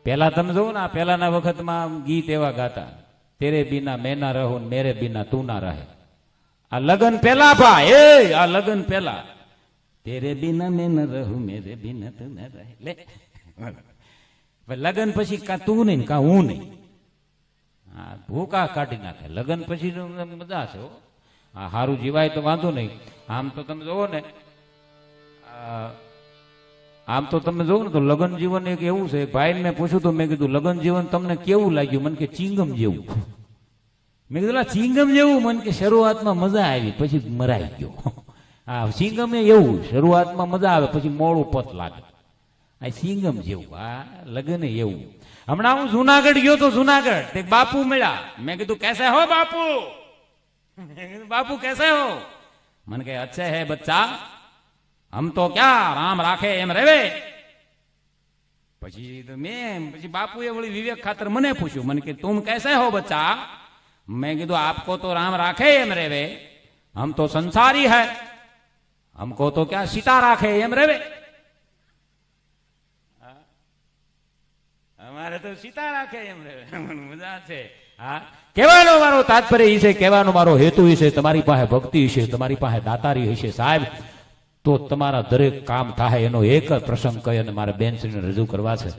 પેલા તમે જોવો ને, પેલાના વખતમાં ગીત એવા ગાતા, તેરે બિના મેં ના રહું મેરે બિના તું ના રહે. આ લગન પેલા ભાઈ, આ લગન પેલા, તેરે બિના મેં ન રહું મેરે બિના તું ના રહે. લે લગન પછી કા તું નહીં કા હું નહીં, હા ભૂકા કાઢી નાખે. લગન પછી મજા છે. હા સારું જીવાય તો વાંધો નહીં. આમ તો તમે જોવો ને, આમ તો તમે જોવો ને તો લગ્ન જીવન એક એવું છે. ભાઈ મેં પૂછ્યું તો મેં કીધું લગ્ન જીવન તમને કેવું લાગ્યું? મને કે ચિંગમ જેવું. મેં કીધું ચિંગમ જેવું? મને કે શરૂઆતમાં મજા આવી પછી મરાઈ ગયો. હા ચિંગમ એવું, શરૂઆતમાં મજા આવે પછી મોડું પત લાગે. આ ચિંગમ જેવું, હા લગ્ન એવું. હમણાં હું જુનાગઢ ગયો તો જુનાગઢ એક બાપુ મળ્યા. મેં કીધું कैसे हो बापू? बापू कैसे हो? मन के अच्छे है बच्चा, हम तो क्या राम राखे एम रेवे. પછી બાપુએ વળી વિવેક ખાતર મને પૂછ્યું, મને કે तुम कैसे हो बच्चा? मैं કીધું आपको तो राम राखे एम रेवे, हम तो संसारी है, हमको तो क्या सीता राखे एम रेवे. અમારે તો સીતા રાખે એમ રેવે. મજા છે. હા કહેવાનો મારો તાત્પર્ય એ છે, કહેવાનો મારો હેતુ એ છે, તમારી પાસે ભક્તિ હશે, તમારી પાસે દાતારી હશે સાહેબ, તો તમારા દરેક કામ થાય. એનો એક જ પ્રસંગ કહી અને મારે બેનશ્રીને રજૂ કરવા છે.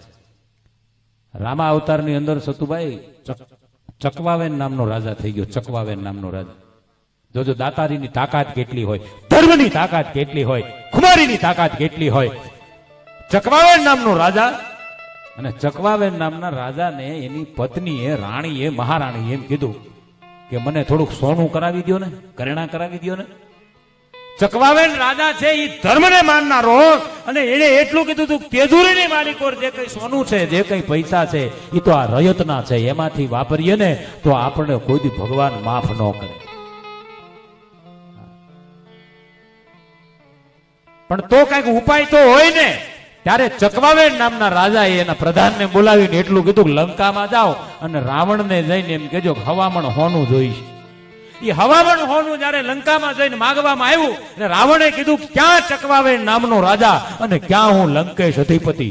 રામા અવતારની અંદર સતુભાઈ ચકવાવેન નામનો રાજા થઈ ગયો. ચકવાવેન નામનો રાજા. જોજો દાતારીની તાકાત કેટલી હોય, ધર્મની તાકાત કેટલી હોય, ખુમારીની તાકાત કેટલી હોય. ચકવાવેન નામનો રાજા, અને ચકવાવેન નામના રાજાને એની પત્નીએ, રાણીએ, મહારાણીએ એમ કીધું કે મને થોડુંક સોનું કરાવી દો ને, કરેણા કરાવી દો ને. ચકવાવેન રાજા છે એ ધર્મને માનનારો, અને એને એટલું કીધું તું તેજુરીની માલિકો, જે કઈ સોનું છે, જે કઈ પૈસા છે એ તો આ રયતના છે, એમાંથી વાપરીએ ને તો આપણે કોઈ દી ભગવાન માફ ન કરે. પણ તો કઈક ઉપાય તો હોય ને. ત્યારે ચકવાવેન નામના રાજાએ એના પ્રધાનને બોલાવીને એટલું કીધું, લંકામાં જાઓ અને રાવણને જઈને એમ કહેજો હવામણ હોનું જોઈશ. એ હવામણ હોનું જયારે લંકામાં જઈને માગવામાં આવ્યું, અને રાવણે કીધું ક્યાં ચકવાવેન નામનો રાજા અને ક્યાં હું લંકેશ અધિપતિ,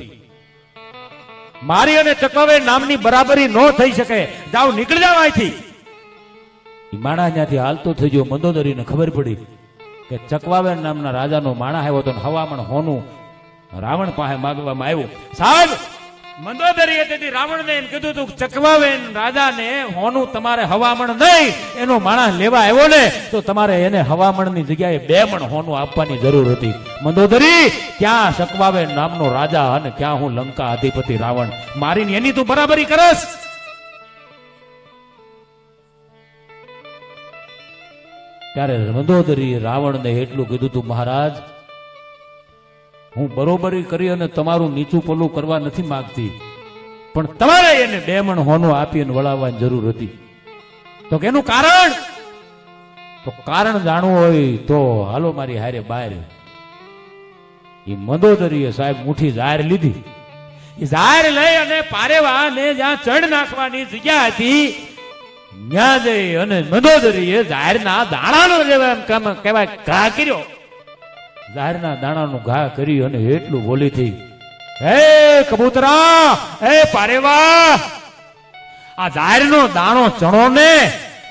મારી અને ચકવાવેન નામની બરાબરી ન થઈ શકે, જાઓ નીકળી જાવ અહીંથી. એ માણા ત્યાંથી હાલતો થઈ ગયો. મંદોદરીને ખબર પડી કે ચકવાવેન નામના રાજાનો માણા આવ્યો તો હવામણ હોનું રાવણ પાસે માગવામાં આવ્યું. સાહેબ મંદોદરીએ તેથી રાવણને એમ કીધું હતું ચકવાવેન રાજાને હોનું તમારે હવામણ નહીં, એનો માણસ લેવા આવ્યો ને તો તમારે એને હવામણની જગ્યાએ 2 મણ હોનું આપવાની જરૂર હતી. મંદોદરી ક્યાં ચકવાવેન નામનો રાજા અને ક્યાં હું લંકા અધિપતિ રાવણ, મારીને એની તું બરાબરી કરસ? ત્યારે મંદોદરીએ રાવણને એટલું કીધું તું, મહારાજ હું બરોબરી કરી અને તમારું નીચું પલું કરવા નથી માંગતી, પણ તમારે એને 2 મણ હોનું આપી અને વળાવવાની જરૂર હતી. તો કે એનું કારણ, તો કારણ જાણવું હોય તો હાલો મારી હારે બહાર. એ મંદોદરીએ સાહેબ મુઠ્ઠી જાહેર લીધી. એ જાહેર લઈ અને પારેવાને જ્યાં ચડ નાખવાની જગ્યા હતી ત્યાં જઈ અને મંદોદરીએ જાહેરના દાણાનો જેવા એમ કહેવાય ઘા કર્યો. જાહેરના દાણાનું ઘા કરી અને એટલું બોલી થઈ, હે કબૂતરા, હે પારેવા, આ જાહેરનો દાણો ચણો ને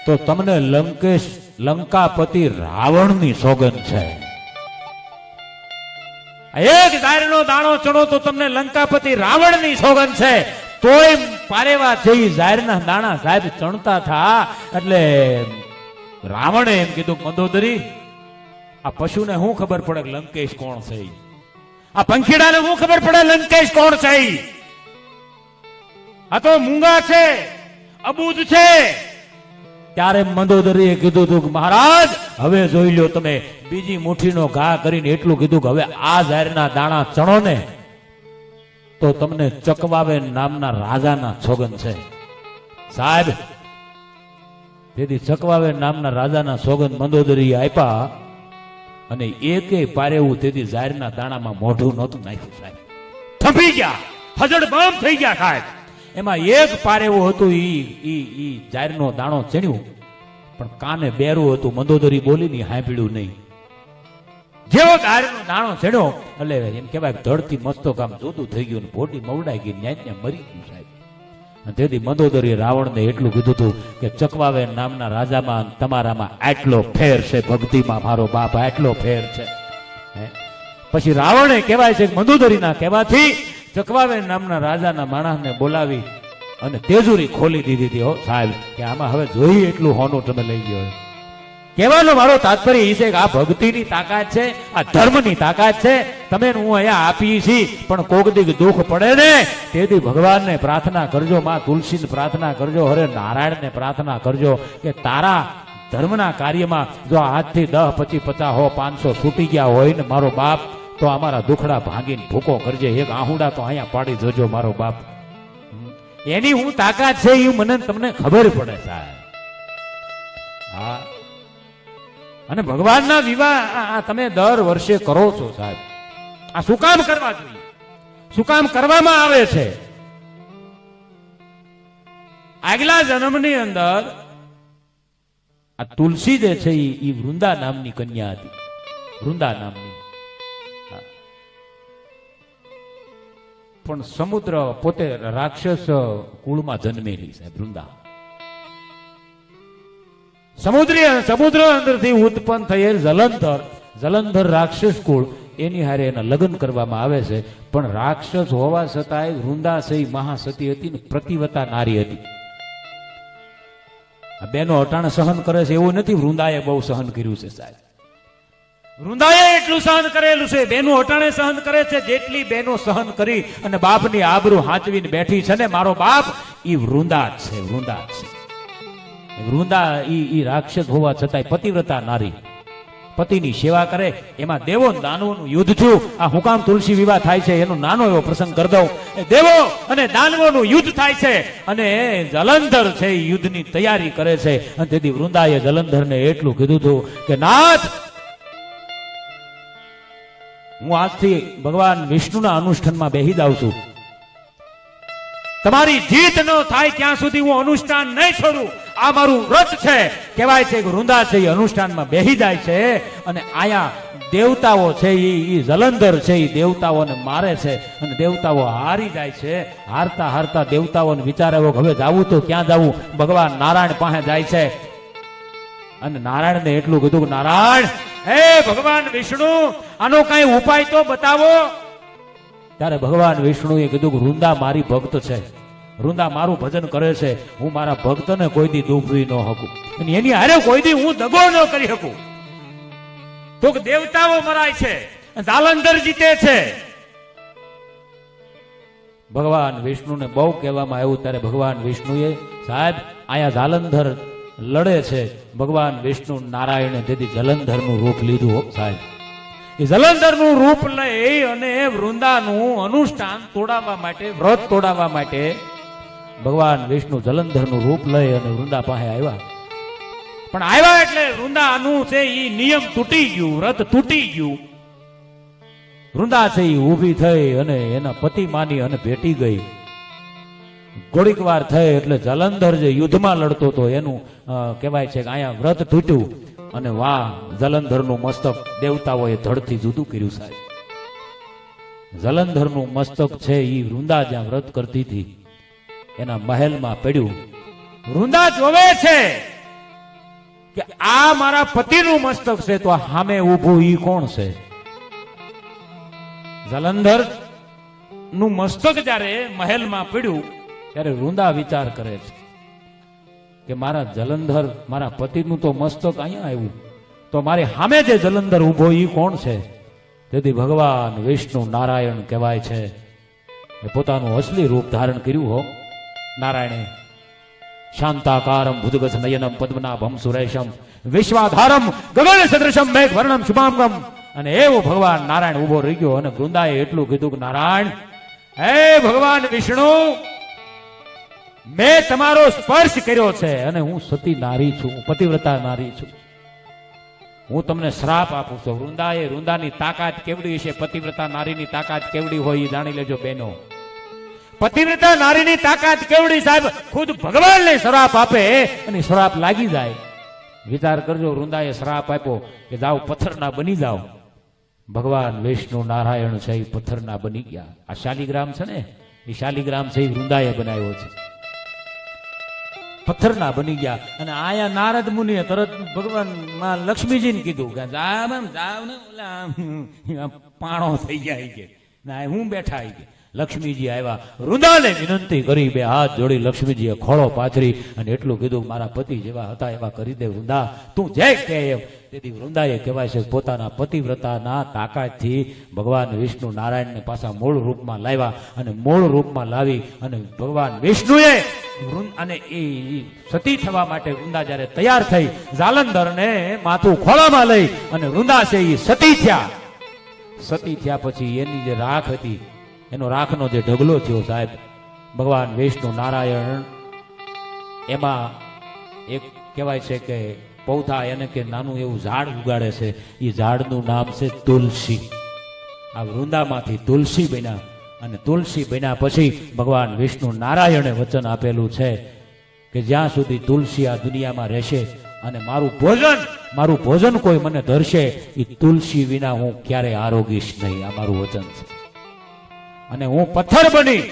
તો તમને લંકાપતિ રાવણની સોગંદ છે. એક જાહેરનો દાણો ચણો તો તમને લંકાપતિ રાવણની સોગંદ છે. તોય પારેવા છે જાહેરના દાણા સાહેબ ચણતા થા એટલે રાવણે એમ કીધું, મંદોદરી આ પશુને શું ખબર પડે લંકેશ કોણ છે? આ પંખીડાને શું ખબર પડે લંકેશ કોણ છે? આ તો મૂંગા છે, અબૂજ છે. ત્યારે મંદોદરીએ કીધું હતું કે મહારાજ હવે જોઈ લ્યો તમે. બીજી મુઠ્ઠીનો ઘા કરીને એટલું કીધું કે હવે આ જાહેરના દાણા ચણો ને તો તમને ચકવાવેન નામના રાજાના સોગંદ છે. સાહેબ તેથી ચકવાવેન નામના રાજાના સોગંદ મંદોદરીએ આપ્યા, અને એકેય પારેવું તેથી જાહેરના દાણામાં મોઢું નહોતું નાખ્યું. સાહેબ થંભી ગયા, હજડ બમ થઈ ગયા. સાહેબ એમાં એક પારેવું હતું, ઈ જાહેરનો દાણો ચણ્યું પણ કાને બેરું હતું. મંદોદરી બોલી ની સાંભળ્યું નહીં. જેવો દારૂનો દાણો ચડ્યો એટલે એમ કહેવાય ધડથી મસ્તો કામ જોતું થઈ ગયું, પોટી મવડાઈ ગઈ, ન્યા મરી ગયું સાહેબ. અને તેથી મંદોદરીએ રાવણને એટલું કીધું હતું કે ચકવાવે નામના રાજામાં તમારામાં આટલો ફેર છે, ભક્તિમાં મારો બાપ આટલો ફેર છે. પછી રાવણે કહેવાય છે મંદોદરીના કહેવાથી ચકવાવે નામના રાજાના માણસને બોલાવી અને તેજુરી ખોલી દીધી હતી. હો સાહેબ કે આમાં હવે જોઈએ એટલું હોનું તમે લઈ ગયો. કહેવાનો મારો તાત્પર્ય એ છે કે આ ભક્તિની તાકાત છે, આ ધર્મની તાકાત છે. તમે હું અહીંયા આપી છી, પણ કોક દી દુઃખ પડે ને તેથી ભગવાનને પ્રાર્થના કરજો, માં તુલસીને પ્રાર્થના કરજો, હરે નારાયણને પ્રાર્થના કરજો કે તારા ધર્મના કાર્યમાં જો આજથી 10, 25, 50, 100, 500 છૂટી ગયા હોય ને મારો બાપ, તો અમારા દુખડા ભાંગીને ભૂકો કરજે. એક આહુડા તો અહીંયા પાડી જોજો મારો બાપ. એની હું તાકાત છે એ મને તમને ખબર પડે સાહેબ. હા, અને ભગવાનના વિવાહ તમે દર વર્ષે કરો છો સાહેબ. આ શું કામ કરવા જોઈએ, શું કામ કરવામાં આવે છે? આગલા જન્મની અંદર આ તુલસી જે છે એ વૃંદા નામની કન્યા હતી, વૃંદા નામની. પણ સમુદ્ર પોતે રાક્ષસ કુળમાં જન્મેલી સાહેબ વૃંદા. સમુદ્ર અંદરથી ઉત્પન્ન થયેલ જલંધર રાક્ષસ કુળ, એની હારે એના લગ્ન કરવામાં આવે છે. પણ રાક્ષસ હોવા છતાંય વૃંદા છે મહાસતી હતી ને પ્રતિવતા નારી હતી. આ બેનો અટાણે સહન કરે છે એવું નથી, વૃંદાએ બહુ સહન કર્યું છે સાહેબ. વૃંદાએ એટલું સહન કરેલું છે, બેનો અટાણે સહન કરે છે જેટલી બેનો સહન કરી અને બાપની આબરૂ હાંચવીને બેઠી છે ને મારો બાપ, ઈ વૃંદા જ છે, વૃંદા જ છે. વૃંદા ઈ રાક્ષસ હોવા છતાંય પતિવ્રતા નારી, પતિની સેવા કરે. એમાં દેવો દાનવોનું યુદ્ધ થયું. આ હું કામ તુલસી વિવાહ થાય છે એનો નાનો એવો પ્રસંગ કરી દઉં. દેવો અને દાનવોનું યુદ્ધ થાય છે અને જલંધર છે એ યુદ્ધની તૈયારી કરે છે. અને તેથી વૃંદાએ જલંધરને એટલું કીધું હતું કે નાથ, હું આજથી ભગવાન વિષ્ણુના અનુષ્ઠાનમાં બેહી જાઉં છું. તમારી જીત ન થાય ત્યાં સુધી હું અનુષ્ઠાન નહીં છોડું. આ મારું વ્રત છે. કહેવાય છે કે વૃંદા છે એ અનુષ્ઠાનમાં બેહી જાય છે અને આયા દેવતાઓ છે એ જલંધર છે એ દેવતાઓને મારે છે અને દેવતાઓ હારી જાય છે. હારતા હારતા દેવતાઓને વિચાર આવ્યો કે હવે જાવું તો ક્યાં જાવું? ભગવાન નારાયણ પાસે જાય છે અને નારાયણને એટલું કીધું કે નારાયણ, હે ભગવાન વિષ્ણુ, આનો કઈ ઉપાય તો બતાવો. ત્યારે ભગવાન વિષ્ણુએ કીધું કે વૃંદા મારી ભક્ત છે, વૃંદા મારું ભજન કરે છે, હું મારા ભક્તને કોઈ દી દુખવી ન શકું અને એની હારે કોઈ દી હું દગો ન કરી શકું. તો કે દેવતાઓ મરાય છે, જાલંધર જીતે છે. ભગવાન વિષ્ણુને બહુ કહેવામાં આવ્યું ત્યારે ભગવાન વિષ્ણુએ સાહેબ આયા જાલંધર લડે છે. ભગવાન વિષ્ણુ નારાયણે તેથી જલંધરનું રૂપ લીધું સાહેબ. એ જલંધરનું રૂપ લઈ અને વૃંદાનું અનુષ્ઠાન તોડાવવા માટે, વ્રત તોડાવવા માટે ભગવાન વિષ્ણુ જલંધરનું રૂપ લઈ અને વૃંદા પાસે આવ્યા. પણ આવ્યા એટલે વૃંદાનું છે એ નિયમ તૂટી ગયું, વ્રત તૂટી ગયું. વૃંદા છે એ ઊભી થઈ અને એના પતિ માની અને ભેટી ગઈ. ઘોડીક વાર થઈ એટલે જલંધર જે યુદ્ધમાં લડતો હતો એનું કહેવાય છે કે અહીંયા વ્રત તૂટ્યું અને વાહ, જલંધરનું મસ્તક દેવતાઓએ ધડથી જુદું કર્યું સાહેબ. જલંધરનું મસ્તક છે એ વૃંદા જ્યાં વ્રત કરતી હતી એના મહેલમાં પડ્યું. વૃંદા જોવે છે કે આ મારા પતિનું મસ્તક છે તો સામે ઊભું ઈ કોણ છે? જલંધર નું મસ્તક જ્યારે મહેલમાં પડ્યું ત્યારે વૃંદા વિચાર કરે છે કે મારા જલંધર, મારા પતિનું તો મસ્તક અહીંયા આવ્યું, તો મારી સામે જે જલંધર ઊભો ઈ કોણ છે? તેથી ભગવાન વિષ્ણુ નારાયણ કહેવાય છે એ પોતાનું અસલી રૂપ ધારણ કર્યું. હો નારાયણે શાંતાકારમ ભુજગસ નયનમ પદ્મનાભમ સુરેશમ વિશ્વાધારમ ગગન સદૃશમ મેઘ વર્ણમ શુભાંગમ. અને એવો ભગવાન નારાયણ ઉભો રહી ગયો અને વૃંદાએ એટલું કીધું કે નારાયણ, હે ભગવાન વિષ્ણુ, મેં તમારો સ્પર્શ કર્યો છે અને હું સતી નારી છું, પતિવ્રતા નારી છું, હું તમને શ્રાપ આપું છું. વૃંદાની તાકાત કેવડી છે, પતિવ્રતા નારીની તાકાત કેવડી હોય એ જાણી લેજો બેનો. પતિવ્રતા નારીની તાકાત કેવડી સાહેબ, ખુદ ભગવાનને શ્રાપ આપે અને શ્રાપ લાગી જાય. વિચાર કરજો, વૃંદાએ શ્રાપ આપ્યો કે જાઓ પથ્થરના બની જાઓ. ભગવાન વિષ્ણુ નારાયણ છે એ પથ્થરના બની ગયા. આ શાલિગ્રામ છે ને, એ શાલિગ્રામ છે એ વૃંદાએ બનાવ્યો છે, પથ્થરના બની ગયા. અને આયા નારદ મુનિએ તરત ભગવાન માં લક્ષ્મીજીને કીધું કે જાવ ને ઓલા પાણો થઈ ગયા કે ના હું બેઠા કે. લક્ષ્મીજી આવ્યા, વૃંદાને વિનંતી કરી, બે હાથ જોડી લક્ષ્મીજીએ ખોળો પાથરી અને એટલું કીધું મારા પતિ જેવા હતા એવા કરી દે વૃંદા, તું જય કે એમ. તેથી વૃંદાએ કહેવાય છે પોતાના પતિવ્રતાના તાકાતથી ભગવાન વિષ્ણુ નારાયણને પાછા મૂળ રૂપમાં લાવ્યા અને મૂળ રૂપમાં લાવી અને ભગવાન વિષ્ણુએ અને એ સતી થવા માટે વૃંદા જયારે તૈયાર થઈ જાલંધરને માથું ખોળામાં લઈ અને વૃંદા છે એ સતી થયા. સતી થયા પછી એની જે રાખ હતી એનો રાખનો જે ઢગલો થયો સાહેબ, ભગવાન વિષ્ણુ નારાયણ એમાં એક કહેવાય છે કે પૌધા એને કે નાનું એવું ઝાડ ઉગાડે છે, એ ઝાડનું નામ છે તુલસી. આ વૃંદામાંથી તુલસી બન્યા અને તુલસી બન્યા પછી ભગવાન વિષ્ણુ નારાયણે વચન આપેલું છે કે જ્યાં સુધી તુલસી આ દુનિયામાં રહેશે અને મારું ભોજન કોઈ મને ધરશે એ તુલસી વિના હું ક્યારે આરોગીશ નહીં. આ મારું વચન છે. અને હું પથ્થર બની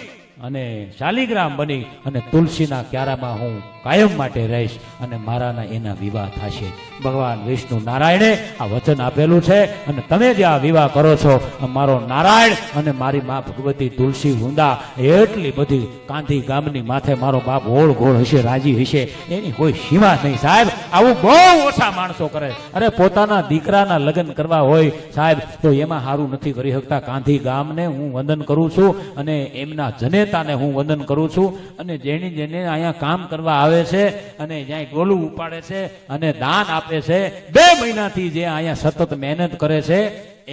અને શાલિગ્રામ બની અને તુલસીના ક્યારામાં હું કાયમ માટે રહીશ અને મારાના એના વિવાહ થશે. ભગવાન વિષ્ણુ નારાયણે આ વચન આપેલું છે. અને તમે જે આ વિવાહ કરો છો, મારો નારાયણ અને મારી મા ભગવતી તુલસી વૃંદા એટલી બધી કાંધી ગામની માથે મારો બાપ ઓળ ગોળ હશે, રાજી હશે, એની કોઈ સીમા નહીં સાહેબ. આવું બહુ ઓછા માણસો કરે. અરે પોતાના દીકરાના લગ્ન કરવા હોય સાહેબ તો એમાં સારું નથી કરી શકતા. કાંધી ગામને હું વંદન કરું છું અને એમના જનેતાને હું વંદન કરું છું. અને જેને અહીંયા કામ કરવા આવે છે અને જ્યાં ડોલું ઉપાડે છે અને દાન આપે છે, 2 મહિનાથી જે અહીંયા સતત મહેનત કરે છે,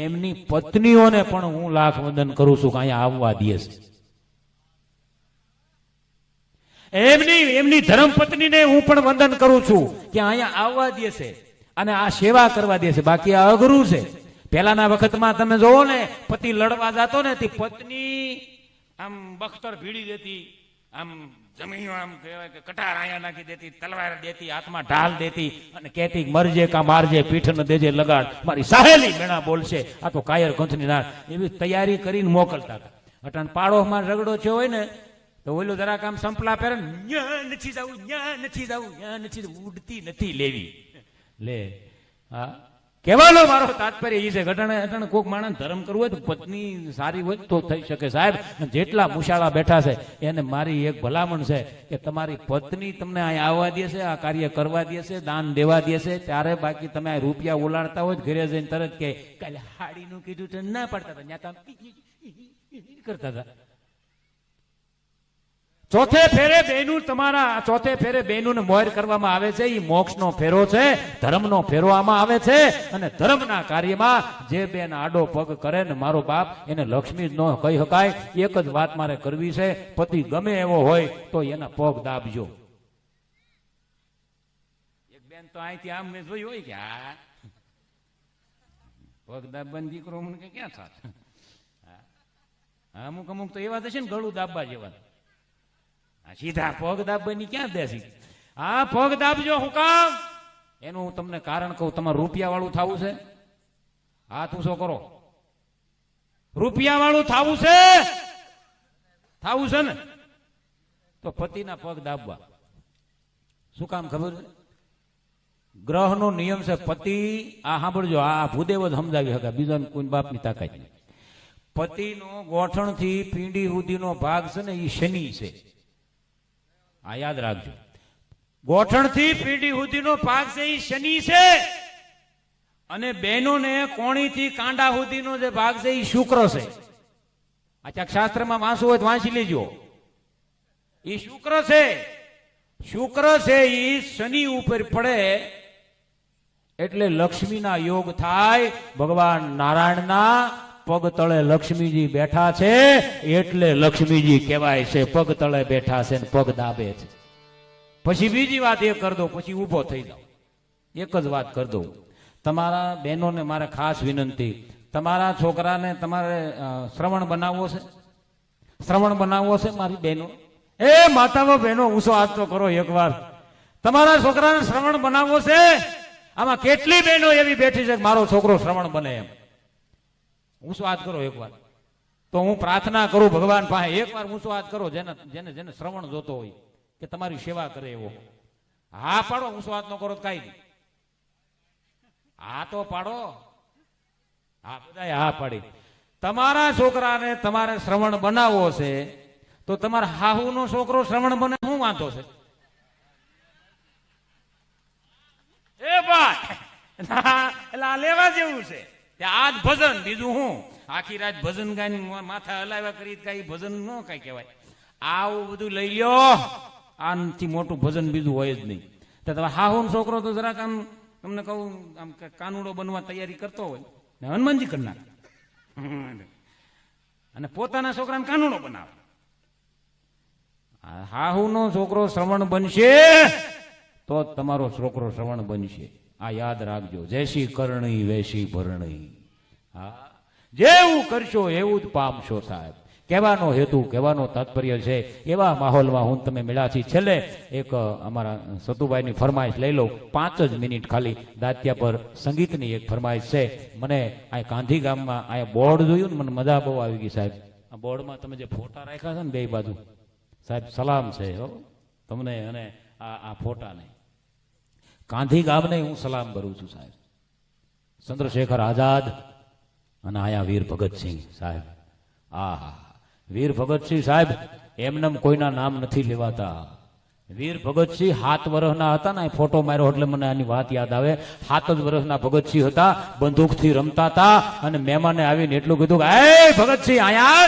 એમની પત્નીઓને પણ હું લાખ વંદન કરું છું કે અહીંયા આવવા દે છે. એમની ધર્મ પત્નીને હું પણ વંદન કરું છું કે અહીંયા આવવા દે છે અને આ સેવા કરવા દે છે. બાકી આ અઘરું છે. પહેલાના વખતમાં તમે જોવો ને, પતિ લડવા જતો ને તે પત્ની આમ બખ્તર ભીડી દેતી, આમ જમીન આમ કહેવાય કે કટાર આયા નાખી દેતી, તલવાર દેતી, હાથમાં ઢાલ દેતી અને કહેતી મરજે કા મારજે, પીઠ ન દેજે લગાડ, મારી સહેલી મેણા બોલશે, આ તો કાયર કંથની ના. એવી તૈયારી કરીને મોકલતા હતા. અટાણ પાડોશમાં ઝઘડો થયો હોય ને તો ઓલું જરાક આમ સંપલા પહેરે, ન્યા નથી જવું, ન્યા નથી જવું, ન્યા નથી જવું, ઉડતી નથી લેવી. લે હા, કહેવાનો મારો તાત્પર્ય એ છે ઘટાણે કોઈક માણસ ધર્મ કરવું હોય તો પત્ની સારી હોય તો થઈ શકે સાહેબ. જેટલા મુશાળા બેઠા છે એને મારી એક ભલામણ છે કે તમારી પત્ની તમને અહીં આવવા દે છે, આ કાર્ય કરવા દે છે, દાન દેવા દે છે ત્યારે. બાકી તમે આ રૂપિયા ઉલાડતા હોય ઘરે જઈને તરત કે કાલે હાડીનું કીધું તો ના પાડતા હતા, ત્યાં કરતા હતા. ચોથે ફેરે બહેનું મોર કરવામાં આવે છે. એ મોક્ષનો ફેરો છે, ધર્મનો ફેરો આમાં આવે છે. અને ધર્મના કાર્યમાં જે બેન આડો પગ કરે ને મારો બાપ એને લક્ષ્મી ન કહી શકાય. એક જ વાત મારે કરવી છે, પતિ ગમે એવો હોય તો એના પગ દાબજો. એક બેન તો અહીંથી આમ મેં જોયું હોય કે હા પગ દાબવાની દીકરો મને કે ક્યાં થાત. અમુક તો એવા થશે ને ગળું દાબવા જેવા, સીધા પગ દાબવાની ક્યાં દેશી. હા પગ દાબજો. હું કામ? એનું હું તમને કારણ કહું. તમારે રૂપિયા વાળું થવું છે, હાથ ઊંચો કરો. રૂપિયા વાળું થવું છે ને તો પતિના પગ દાબવા. શું કામ ખબર છે? ગ્રહનો નિયમ છે. પતિ આ સાંભળજો, આ ભૂદેવ જ સમજાવી શકાય, બીજા કોઈ બાપની તાકાત નહીં. પતિનો ગોઠણથી પીંડી સુધીનો ભાગ છે ને એ શનિ છે. આ યાદ રાખજો. ગોઠણથી પીંડી સુધીનો ભાગ છે એ શનિ છે. અને બહેનોને કોણીથી કાંડા સુધીનો જે ભાગ છે એ શુક્ર છે. આ શાસ્ત્રમાં વાંચવું હોય તો વાંચી લેજો. એ શુક્ર છે. શુક્ર છે એ શનિ ઉપર પડે એટલે લક્ષ્મીના યોગ થાય. ભગવાન નારાયણના પગ તળે લક્ષ્મીજી બેઠા છે એટલે લક્ષ્મીજી કહેવાય છે. પગ તળે બેઠા છે ને પગ દાબે છે. પછી બીજી વાત એ કરી દો, પછી ઉભો થઈ જાઓ. એક જ વાત કરી દઉં. તમારા બહેનોને મારે ખાસ વિનંતી, તમારા છોકરાને તમારે શ્રવણ બનાવવો છે. શ્રવણ બનાવવો છે મારી બહેનો. એ માતાઓ બહેનો ઊંચો હાથ તો કરો એકવાર. તમારા છોકરાને શ્રવણ બનાવવો છે. આમાં કેટલી બહેનો એવી બેઠી છે કે મારો છોકરો શ્રવણ બને એમ. ઊંચો હાથ કરો એકવાર, તો હું પ્રાર્થના કરું ભગવાન પાસે, એકવાર ઊંચો હાથ કરો જેને જેને જેને શ્રવણ જોતો હોય કે તમારી સેવા કરે એવો. હા પાડો, ઊંચો હાથ ન કરો તો કાંઈ નહીં. હા તો પાડો. હા બધા હા પાડી. તમારા છોકરાને તમારે શ્રવણ બનાવવો છે તો તમારા હાહુનો છોકરો શ્રવણ બને, શું વાંધો છે? એ ભાઈ એટલે આ લેવા જેવું છે. આજ ભજન, બીજું હું આખી રાત ભજન ગાઈને માથા હલાવ્યા કરી કઈ ભજન ન કઈ કહેવાય. આવું બધું લઈ લ્યો, આનાથી મોટું ભજન બીજું હોય જ નહીં. તો તમે હાહુનો છોકરો તો જરાક આમ તમને કહું આમ કાનુડો બનવા તૈયારી કરતો હોય ને હનુમાનજી કરી નાખે અને પોતાના છોકરાને કાનુડો બનાવે. હાહુનો છોકરો શ્રવણ બનશે તો તમારો છોકરો શ્રવણ બનશે. આ યાદ રાખજો. જૈસી કરણી વૈસી ભરણી. હા, જેવું કરશો એવું જ પામશો સાહેબ. કહેવાનો હેતુ, કહેવાનો તાત્પર્ય છે, એવા માહોલમાં હું તમે મળ્યા છીએ. છેલ્લે એક અમારા સતુભાઈની ફરમાઈશ લઈ લઉં, 5 જ મિનિટ ખાલી. દાંતિયા પર સંગીતની એક ફરમાઈશ છે. મને આ ગાંધી ગામમાં આ બોર્ડ જોયું ને મને મજા બહુ આવી ગઈ સાહેબ. આ બોર્ડમાં તમે જે ફોટા રાખ્યા છે ને બે બાજુ સાહેબ, સલામ છે હો તમને અને આ ફોટાને. ગાંધી ગામને હું સલામ કરું છું સાહેબ. ચંદ્રશેખર આઝાદ અને આયા વીર ભગતસિંહ સાહેબ. આહા, વીર ભગતસિંહ સાહેબ એમનેમ કોઈના નામ નથી લેવાતા. વીર ભગતસિંહ 7 વર્ષના હતા ને, ફોટો માર્યો એટલે મને આની વાત યાદ આવે. 7 જ વર્ષના ભગતસિંહ હતા, બંદૂકથી રમતા હતા અને મહેમાને આવીને એટલું કીધું કે એ ભગતસિંહ આયા.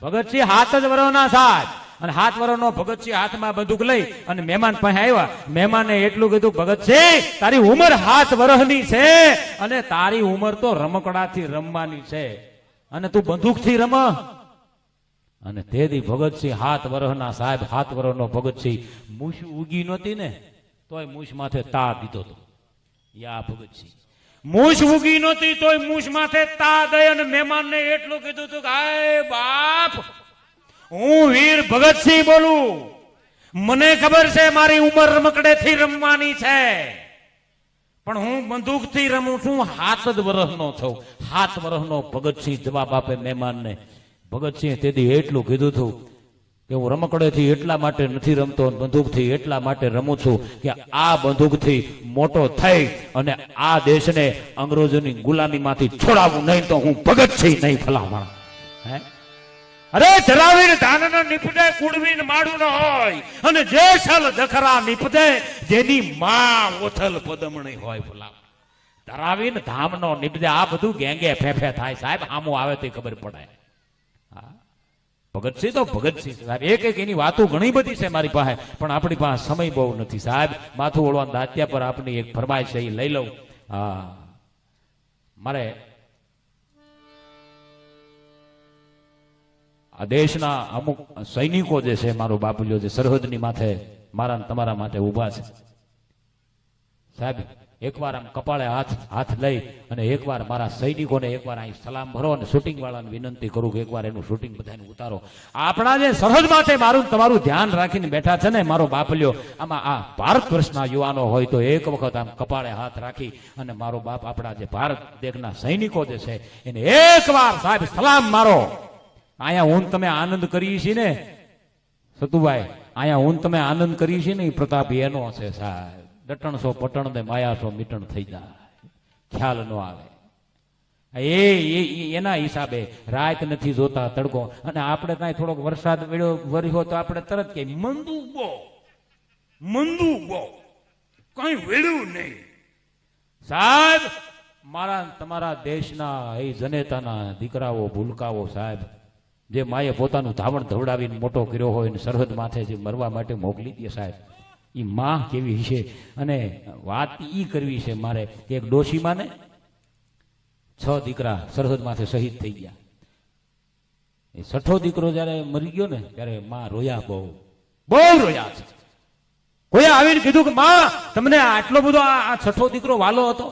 ભગતસિંહ 7 જ વર્ષના સાહેબ અને 7 વર્ષનો ભગતસિંહ હાથમાં બંદૂક લઈ અને મહેમાન પાસે આવ્યા. મહેમાને એટલું કીધું, ભગતસિંહ તારી ઉંમર 7 વર્ષની છે અને તારી ઉંમર તો રમકડાથી રમવાની છે અને તું બંદૂકથી રમ. અને તેથી ભગતસિંહ 7 વર્ષના સાહેબ, 7 વર્ષનો ભગતસિંહ મૂછ ઉગી નહોતી ને તોય મૂછ માથે તા દીધો હતો. યા ભગતસિંહ મૂછ ઉગી નહોતી તોય મૂછ માથે તા દઈ અને મહેમાનને એટલું કીધું હતું કે આય બાપ, હું વીર ભગતસિંહ બોલું. મને ખબર છે મારી ઉંમર રમકડેથી રમવાની છે પણ હું બંદૂકથી રમું છું. 7 જ વર્ષનો છું. 7 વર્ષનો ભગતસિંહ જવાબ આપે મહેમાનને. ભગતસિંહ તેથી એટલું કીધું હતું કે હું રમકડેથી એટલા માટે નથી રમતો, બંદૂકથી એટલા માટે રમું છું કે આ બંદૂકથી મોટો થઈ અને આ દેશને અંગ્રેજોની ગુલામીમાંથી છોડાવવું, નહીં તો હું ભગતસિંહ નહીં ફલાવવા. હે અરે ધરાવીને ધાનના નીપજે, કુડવીને માડું ન હોય અને જે છલ દખરા નીપજે, જેની માં ઓથલ પદમણી હોય ફલાવ. ધરાવીને ધામનો નીપજે. આ બધું ગેંગે ફેફે થાય સાહેબ, આમો આવે તો ખબર પડે. હા, ભગતસિંહ તો ભગતસિંહ સાહેબ. એક એક એની વાતો ઘણી બધી છે મારી પાસે, પણ આપણી પાસે સમય બહુ નથી સાહેબ. માથું ઓળવા દાંતિયા પર આપણી એક ફરમાઈશ છે, એ લઈ લઉં. હા, મારે આ દેશના અમુક સૈનિકો જે છે, મારો બાપુલિયો જે સરહદની માથે મારા તમારા માટે ઉભા છે સાહેબ, એકવાર આમ કપાળે હાથ લઈ અને એકવાર મારા સૈનિકોને એકવાર અહીં સલામ ભરો અને શૂટિંગ વાળાને વિનંતી કરું કે એકવાર એનું શૂટિંગ બધાને ઉતારો. આપણા જે સરહદ માટે મારું તમારું ધ્યાન રાખીને બેઠા છે ને મારો બાપલિયો, આમાં આ ભારત વર્ષના યુવાનો હોય તો એક વખત આમ કપાળે હાથ રાખી અને મારો બાપ આપણા જે ભારત દેશના સૈનિકો જે છે એને એકવાર સાહેબ સલામ મારો. અહીંયા હું તમે આનંદ કરીએ છીએ ને સતુભાઈ, અહીંયા હું તમે આનંદ કરીએ છીએ ને એ પ્રતાપ એનો છે સાહેબ. ડટણસો પટણ ને માયાસો મીટણ થઈ જાય, ખ્યાલ ન આવે. એના હિસાબે રાત નથી જોતા તડકો. અને આપણે કાંઈ થોડોક વરસાદ વર્યો તો આપણે તરત કે મંદુ બો કઈ વેળ્યું નહીં સાહેબ. મારા તમારા દેશના એ જનેતાના દીકરાઓ ભૂલકાઓ સાહેબ, જે માએ પોતાનું ધાવણ ધવડાવીને મોટો કર્યો હોય ને સરહદ માથે જે મરવા માટે મોકલી દે સાહેબ, એ માં કેવી છે. અને વાત ઈ કરવી છે મારે કે એક ડોશીમાં ને 6 દીકરા સરહદ માથે શહીદ થઈ ગયા. એ 6થો દીકરો જયારે મરી ગયો ને ત્યારે માં રોયા, બહુ રોયા છે. કોઈ આવીને કીધું કે માં તમને આટલો બધો આ 6થો દીકરો વાલો હતો,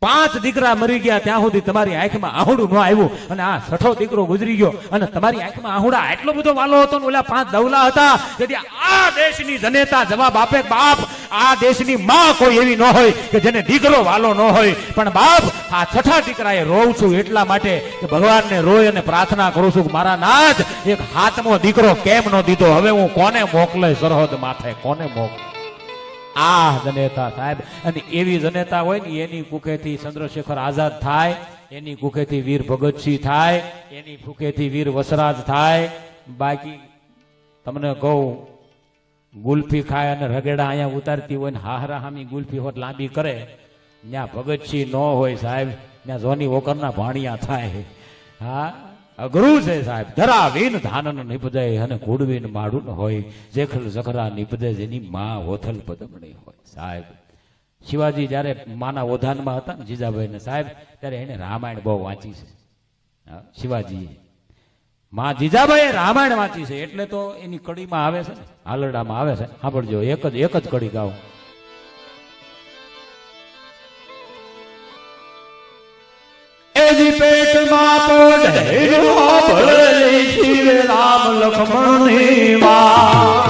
5 દીકરા મરી ગયા ત્યાં સુધી તમારી આંખમાં આહુડું ન આવ્યું અને આ 6થો દીકરો ગુજરી ગયો અને તમારી આંખમાં આહુડા આટલો બધો વાલો હતો ને ઓલા 5 દવલા હતા. તેથી આ દેશની જનેતા જવાબ આપે, બાપ આ દેશની માં કોઈ એવી ન હોય કે જેને દીકરો વાલો ન હોય, પણ બાપ આ છઠ્ઠા દીકરાએ રોઉં છું એટલા માટે કે ભગવાનને રોય અને પ્રાર્થના કરું છું કે મારા નાથ એક હાથમો દીકરો કેમ ન દીધો, હવે હું કોને મોકલે સરહદ માથે, કોને મોકલે? આ જનેતા સાહેબ, અને એવી જનેતા હોય ને એની કુખેથી ચંદ્રશેખર આઝાદ થાય, એની કુખેથી વીર ભગતસિંહ થાય, એની કુખેથી વીર વસરાજ થાય. બાકી તમને કહું, ગુલ્ફી ખાય અને રગેડા અહીંયા ઉતારતી હોય ને હાહરા હામી ગુલ્ફી હોત લાંબી કરે, ત્યાં ભગતસિંહ ન હોય સાહેબ, ત્યાં જોની વોકરના ભાણિયા થાય. હા, અઘરું છે સાહેબ. ધરા વીન ધાનન નિપજે અને કુડવીન માડું હોય, જેખલ જખરા નિપજે જેની માં ઓથલ પદમણી હોય. સાહેબ શિવાજી જયારે માના ઓધાનમાં હતા ને જીજાભાઈ ને સાહેબ, ત્યારે એને રામાયણ બહુ વાંચી છે. શિવાજી માં જીજાભાઈ રામાયણ વાંચી છે એટલે તો એની કડીમાં આવે છે ને, હાલરડામાં આવે છે. સાંભળજો, એક જ કડી ગાઉં. એજી પેટમાં પોઢેરો ભળેલી શિવ રામ લક્ષ્મણની માં,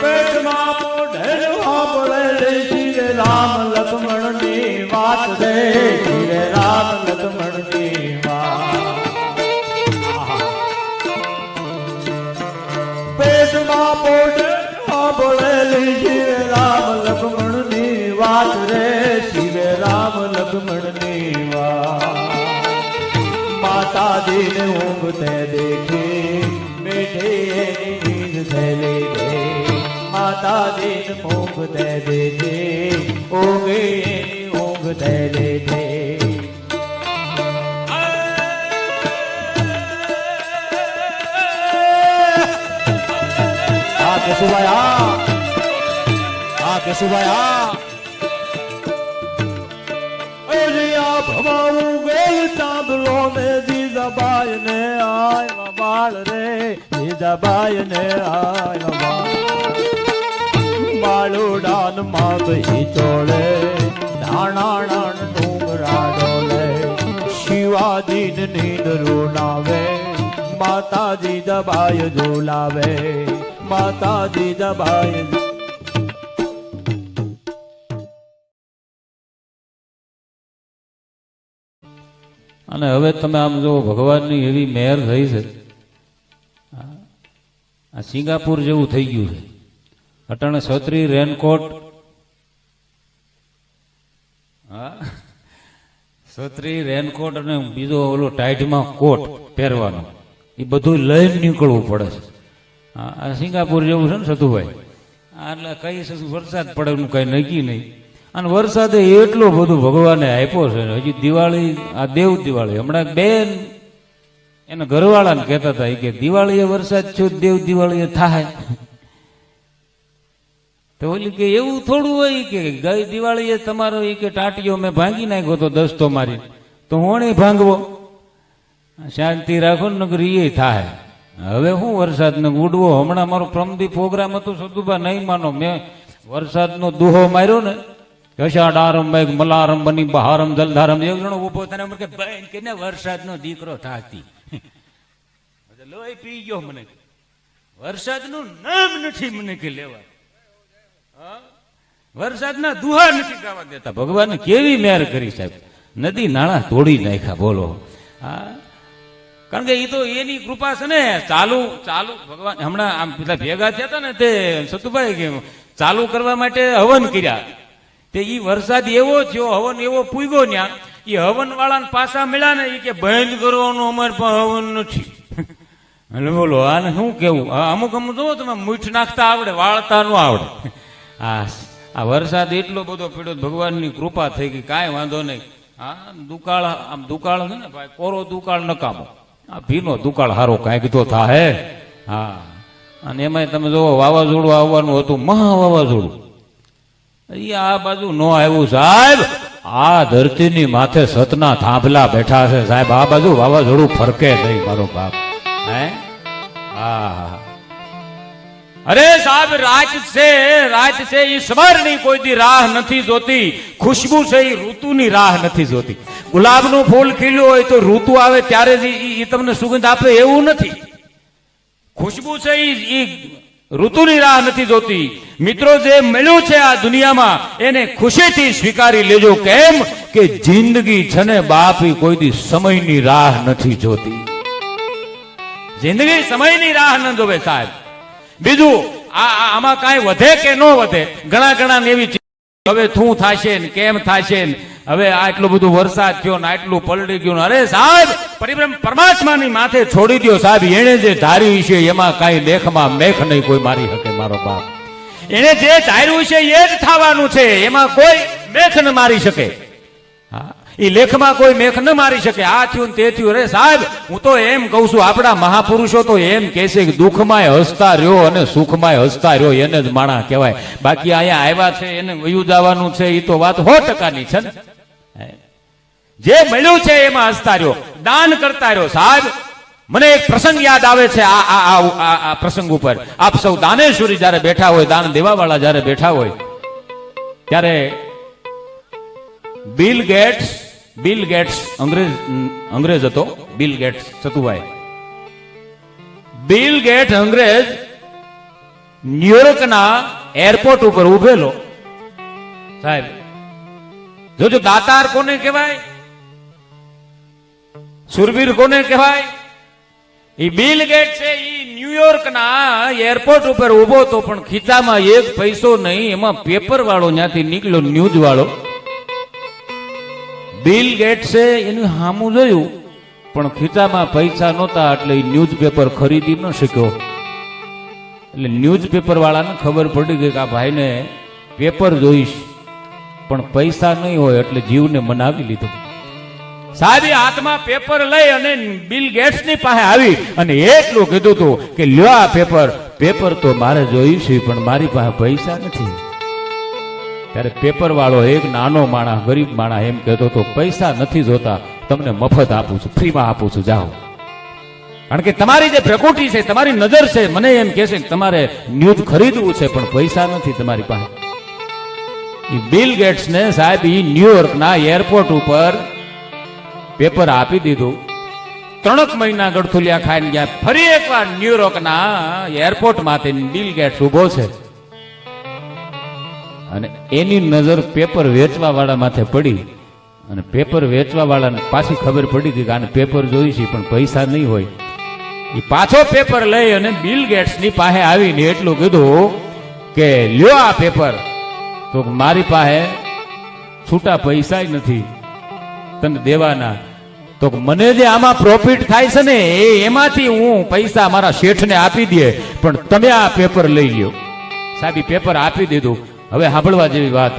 પેટમાં પોઢેરો ભળેલી શિવ રામ લક્ષ્મણની વાત રે, શિવ રામ લક્ષ્મણની વાત. પેટમાં પોઢેરો ભળેલી શિવ રામ લક્ષ્મણની વાત રે, શિવ રામ લક્ષ્મણની વાત. માતાજીને ઊંઘતે દેખી બેઠે નીંદ થયેલી રે, માતાજીને ઊંઘ દે દેજે, ઊંઘે એની ઊંઘ દે દેજે. આ કેશુભાઈ, આ કેશુભાઈ, આ ભવાવું ગેલ ચાંદલો ને જીજાબાઈ ને આયા બાળ રે, જીજાબાઈ ને આયા બાળ. બાળુડાન માં ગઈ ચોળે, ધાણાણ ડુંગરા ડોલે, શિવાજી ને નીંદ રૂનાવે, માતાજી દબાય ઝુલાવે, માતાજી દબાય. અને હવે તમે આમ જો ભગવાનની એવી મહેર થઈ છે, આ સિંગાપુર જેવું થઈ ગયું છે. અટાણે છત્રી, રેનકોટ, હા છત્રી, રેનકોટ અને બીજો ઓલો ટાઈટમાં કોટ પહેરવાનો, એ બધું લઈને નીકળવું પડે છે. આ સિંગાપુર જેવું છે ને સતુભાઈ. એટલે કઈ વરસાદ પડે એનું કઈ નક્કી નહીં. અને વરસાદે એટલો બધું ભગવાને આપ્યો છે. હજી દિવાળી, આ દેવ દિવાળી, હમણાં બેન એના ઘરવાળાને કહેતા હતા કે દિવાળીએ વરસાદ છો, દેવ દિવાળીએ થાય. તો ઓલી કે એવું થોડું હોય કે ગઈ દિવાળીએ તમારો કે ટાટીઓ મેં ભાંગી નાખ્યો તો દસ્તો મારી, તો હું ભાંગવો. શાંતિ રાખો ને નગર એ થાય. હવે હું વરસાદને ઉડવો. હમણાં મારો પ્રમદી પ્રોગ્રામ હતો સદુભા, નહીં માનો, મેં વરસાદનો દુહો માર્યો ને, કશાડારમ મેઘ મલારમ બની બહારમ જલધારમ. એક જણો ઉભો થાય કે બેન કે ને વરસાદનો દીકરો થાતી, લોહી પી ગયો. મને વરસાદનું નામ નથી મને કે લેવા, વરસાદના દુહા નથી ગાવા દેતા. ભગવાન કેવી મહેર કરી સાહેબ, નદી નાળા તોડી નાખ્યા. બોલો. હા, કારણ કે એ તો એની કૃપા છે ને. ચાલુ ભગવાન હમણાં આમ પેલા ભેગા થયા હતા ને તે સતુભાઈ કે ચાલુ કરવા માટે હવન કર્યા, તે ઈ વરસાદ એવો થયો, હવન એવો પૂગ્યો ન્યા, એ હવન વાળાને પાછા મળ્યા ને, એ કે બંધ કરવાનું અમારે પણ હવન નથી. એટલે બોલો આને શું કેવું. અમુક જોવો તમે મીઠ નાખતા આવડે, વાળતા ન આવડે. આ વરસાદ એટલો બધો પીડ્યો, ભગવાનની કૃપા થઈ ગઈ, કાંઈ વાંધો નહીં. હા, દુકાળ, આમ દુકાળ છે ને ભાઈ, કોરો દુકાળ નકામો, આ ભીનો દુકાળ હારો કાંઈક તો થાય. હા, અને એમાંય તમે જોવો વાવાઝોડું આવવાનું હતું, મહા વાવાઝોડું, આ બાજુ નો આવ્યું સાહેબ. આ ધરતીની માથે સતના થાંભલા બેઠા છે સાહેબ. આ બાજુ વાવાઝોડું ફરકે નહીં મારો બાપ. હે, હા, અરે સાહેબ, રાત છે એ સવારની કોઈ દી રાહ નથી જોતી. ખુશ્બુ છે એ ઋતુની રાહ નથી જોતી. ગુલાબનું ફૂલ ખીલ્યું હોય તો ઋતુ આવે ત્યારે જ ઈ તમને સુગંધ આપે એવું નથી. ખુશ્બુ છે એ ઋતુની રાહ નથી જોતી. મિત્રો, જે મળ્યું છે આ દુનિયામાં એને ખુશીથી સ્વીકારી લેજો. કેમ કે જિંદગી છે ને બાપ, ઈ કોઈ દી સમયની રાહ નથી જોતી. જિંદગી સમયની રાહ ન જોવે સાહેબ. બીજું, આમાં કાંઈ વધે કે ન વધે, ઘણા એવી હવે શું થશે ને કેમ થશે ને, હવે આટલો બધો વરસાદ થયો ને આટલું પલળી ગયું. અરે સાહેબ, પરમાત્માની માથે છોડી દો સાહેબ. એને જે ધાર્યું છે એમાં કાંઈ લેખમાં મેખ નહીં કોઈ મારી શકે મારો બાપ. એને જે ધાર્યું છે એ જ થવાનું છે, એમાં કોઈ મેખ ન મારી શકે. હા, એ લેખમાં કોઈ મેખ ન મારી શકે. આ થયું ને તે થયું. અરે સાહેબ, હું તો એમ કહું છું, આપણા મહાપુરુષો તો એમ કહે છે કે દુઃખમાંય હસતા રહ્યો અને સુખમાંય હસતા રહ્યો, એને જ માણા કહેવાય. બાકી અહીંયા આવ્યા છે એને વયું જવાનું છે, એ તો વાત 100%ની છે ને. જે મળ્યું છે એમાં હસતા રહ્યો, દાન કરતા રહ્યો. સાહેબ, મને એક પ્રસંગ યાદ આવે છે આ પ્રસંગ ઉપર. આપ સૌ દાનેશ્વરી જયારે બેઠા હોય, દાન દેવા વાળા જયારે બેઠા હોય, ત્યારે બિલ ગેટ્સ અંગ્રેજ હતો. Bill Gates Satubhai. Bill Gates અંગ્રેજ ન્યુયોર્કના એરપોર્ટ ઉપર ઉભેલો. સાહેબ જોજો, દાતાર કોને કહેવાય, સુરવીર કોને કહેવાય? એ બિલ ગેટ્સ છે. એ ન્યુયોર્કના એરપોર્ટ ઉપર ઉભો તો પણ ખીચામાં એક પૈસો નહીં. એમાં પેપર વાળો ત્યાંથી નીકળ્યો, ન્યૂઝ વાળો. બિલ ગેટ્સે એનું સામું જોયું, પણ ખીચામાં પૈસા નહોતા, એટલે એ ન્યૂઝ પેપર ખરીદી ન શક્યો. એટલે ન્યૂઝ પેપર વાળાને ખબર પડી ગઈ કે આ ભાઈને પેપર જોઈશ પણ પૈસા નહીં હોય, એટલે જીવને મનાવી લીધો. સાહેબ, હાથમાં પેપર લઈ અને બિલ ગેટ્સની પાસે આવી અને એટલું કીધું હતું કે લ્યો આ પેપર તો મારે જોયું છે, પણ મારી પાસે પૈસા નથી. ત્યારે પેપર વાળો એક નાનો માણસ, ગરીબ માણસ એમ કહેતો હતો, પૈસા નથી જોતા, તમને મફત આપું છું, ફ્રીમાં આપું છું, જાઓ. કારણ કે તમારી જે પ્રકૃતિ છે, તમારી નજર છે, મને એમ કહે છે કે તમારે ન્યૂઝ ખરીદવું છે પણ પૈસા નથી તમારી પાસે. બિલ ગેટ્સ ને સાહેબ એ ન્યુયોર્કના એરપોર્ટ ઉપર પેપર આપી દીધું. 3 મહિના ગળથુલિયા ખાઈને ગયા. ફરી એકવાર ન્યુયોર્કના એરપોર્ટમાંથી બિલ ગેટ્સ ઉભો છે અને એની નજર પેપર વેચવા વાળા માથે પડી. અને પેપર વેચવા વાળાને પાછી ખબર પડી ગઈ કે આને પેપર જોઈ છે પણ પૈસા નહીં હોય. એ પાછો પેપર લઈ અને બિલ ગેટ્સ ની પાસે આવીને એટલું કીધું કે લ્યો આ પેપર. તો મારી પાસે છૂટા પૈસા નથી તને દેવાના. તો મને જે આમાં પ્રોફિટ થાય છે ને એમાંથી હું પૈસા મારા શેઠને આપી દે, પણ તમે આ પેપર લઈ લ્યો. સાહેબ પેપર આપી દીધું. હવે સાંભળવા જેવી વાત,